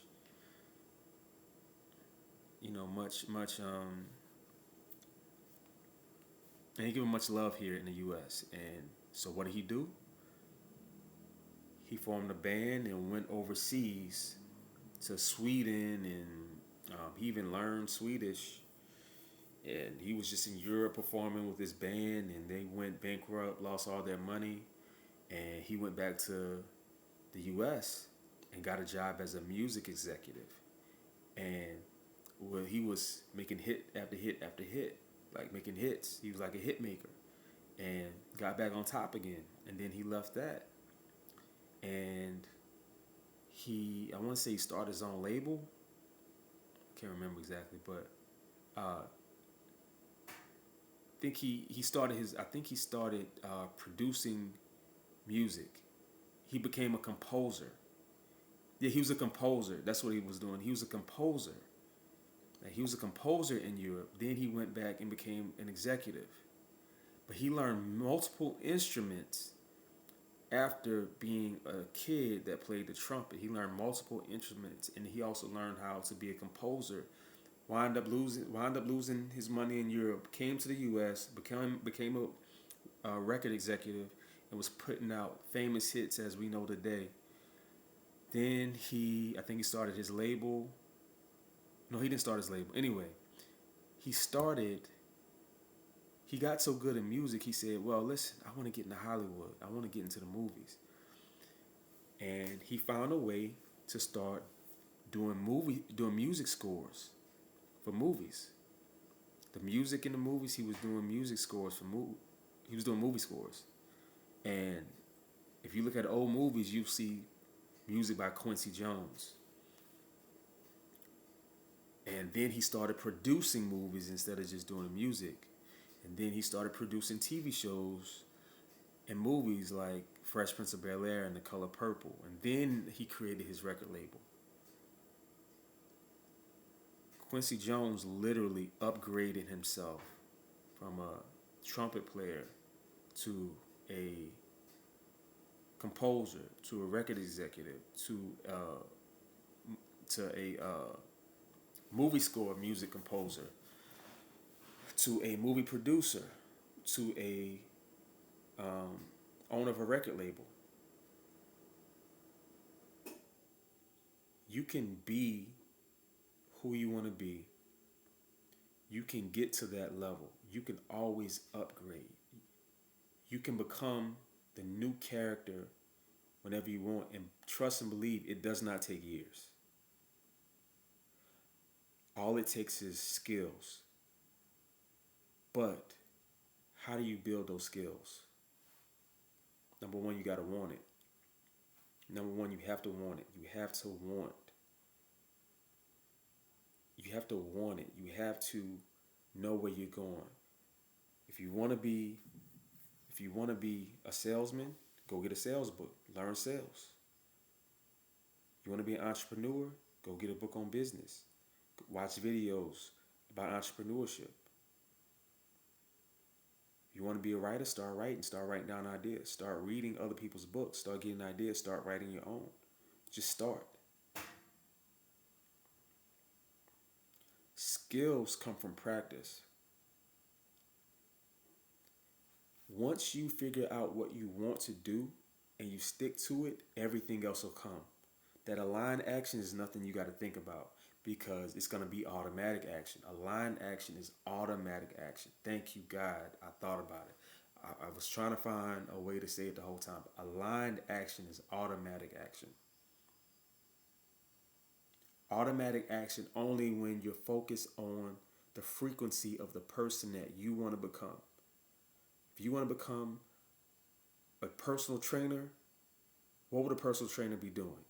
Much. They didn't give him much love here in the U.S. And so what did he do? He formed a band and went overseas to Sweden, and he even learned Swedish. And he was just in Europe performing with his band, and they went bankrupt, lost all their money, and he went back to the U.S. and got a job as a music executive. And he was making hit after hit after hit, like making hits. He was like a hit maker. And got back on top again. And then he left that. And I want to say he started his own label. Can't remember exactly, but think he started producing music. He became a composer. Yeah, he was a composer. That's what he was doing. He was a composer. Like, he was a composer in Europe. Then he went back and became an executive. But he learned multiple instruments after being a kid that played the trumpet. He learned multiple instruments, and he also learned how to be a composer. Wound up losing his money in Europe. Came to the U.S. Became a record executive, and was putting out famous hits as we know today. Then I think he started his label. No, he didn't start his label. Anyway, he started. He got so good in music. He said, "Well, listen, I want to get into Hollywood. I want to get into the movies." And he found a way to start doing music scores for movies. The music in the movies, he was doing music scores for he was doing movie scores. And if you look at old movies, you see music by Quincy Jones. And then he started producing movies instead of just doing music. And then he started producing TV shows and movies like Fresh Prince of Bel-Air and The Color Purple. And then he created his record label. Quincy Jones literally upgraded himself from a trumpet player to a composer, to a record executive, to a movie score music composer, to a movie producer, to a owner of a record label. You can be who you want to be. You can get to that level. You can always upgrade. You can become the new character whenever you want, and trust and believe it does not take years. All it takes is skills. But how do you build those skills? Number one, you got to want it. Number one, you have to want it. You have to want. You have to want it. You have to know where you're going. If you want to be a salesman, go get a sales book. Learn sales. You want to be an entrepreneur, go get a book on business. Watch videos about entrepreneurship. You want to be a writer, start writing. Start writing down ideas. Start reading other people's books. Start getting ideas. Start writing your own. Just start. Skills come from practice. Once you figure out what you want to do and you stick to it, everything else will come. That aligned action is nothing you got to think about because it's going to be automatic action. Aligned action is automatic action. Thank you, God. I thought about it. I was trying to find a way to say it the whole time. Aligned action is automatic action. Automatic action only when you're focused on the frequency of the person that you want to become. If you want to become a personal trainer, what would a personal trainer be doing?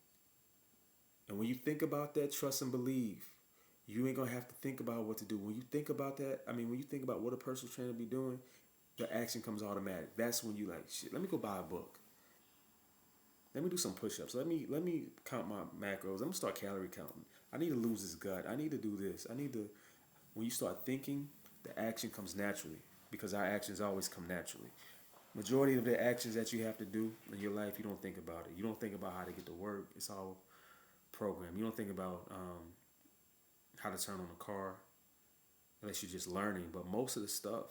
And when you think about that, trust and believe, you ain't going to have to think about what to do. When you think about that, when you think about what a personal trainer be doing, the action comes automatic. That's when you like, shit, let me go buy a book. Let me do some push-ups. Let me count my macros. I'm going to start calorie counting. I need to lose this gut. I need to do this. When you start thinking, the action comes naturally because our actions always come naturally. Majority of the actions that you have to do in your life, you don't think about it. You don't think about how to get to work. It's all programmed. You don't think about how to turn on a car unless you're just learning. But most of the stuff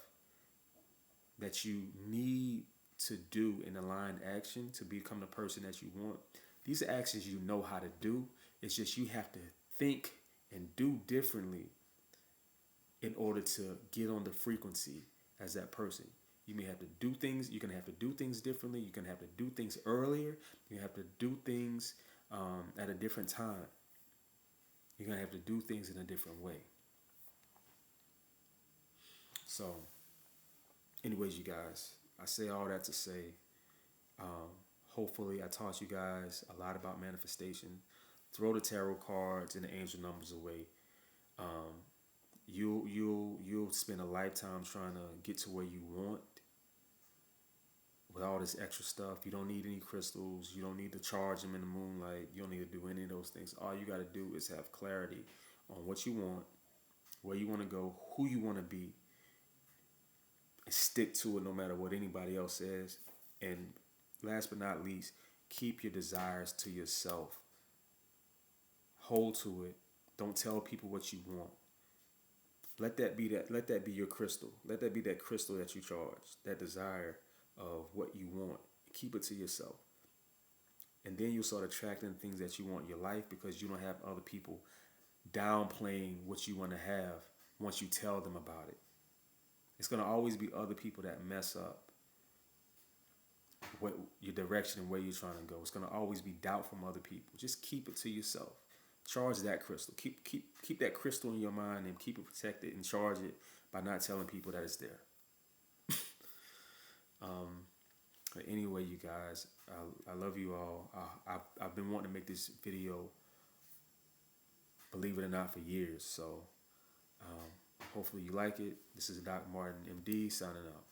that you need to do in aligned action to become the person that you want, these are actions you know how to do. It's just you have to think and do differently in order to get on the frequency as that person. You may have to do things. You're gonna have to do things differently. You're gonna have to do things earlier. You have to do things at a different time. You're gonna have to do things in a different way. So, anyways, you guys, I say all that to say, hopefully I taught you guys a lot about manifestation. Throw the tarot cards and the angel numbers away. You'll spend a lifetime trying to get to where you want with all this extra stuff. You don't need any crystals. You don't need to charge them in the moonlight. You don't need to do any of those things. All you got to do is have clarity on what you want, where you want to go, who you want to be, and stick to it no matter what anybody else says. And last but not least, keep your desires to yourself. Hold to it. Don't tell people what you want. Let that be that. Let that be your crystal. Let that be that crystal that you charge. That desire of what you want. Keep it to yourself. And then you'll start attracting things that you want in your life because you don't have other people downplaying what you want to have once you tell them about it. It's going to always be other people that mess up what your direction and where you're trying to go. It's going to always be doubt from other people. Just keep it to yourself. Charge that crystal. Keep that crystal in your mind and keep it protected and charge it by not telling people that it's there. But anyway, you guys, I love you all. I've been wanting to make this video, believe it or not, for years. So hopefully you like it. This is Doc Martin, MD, signing out.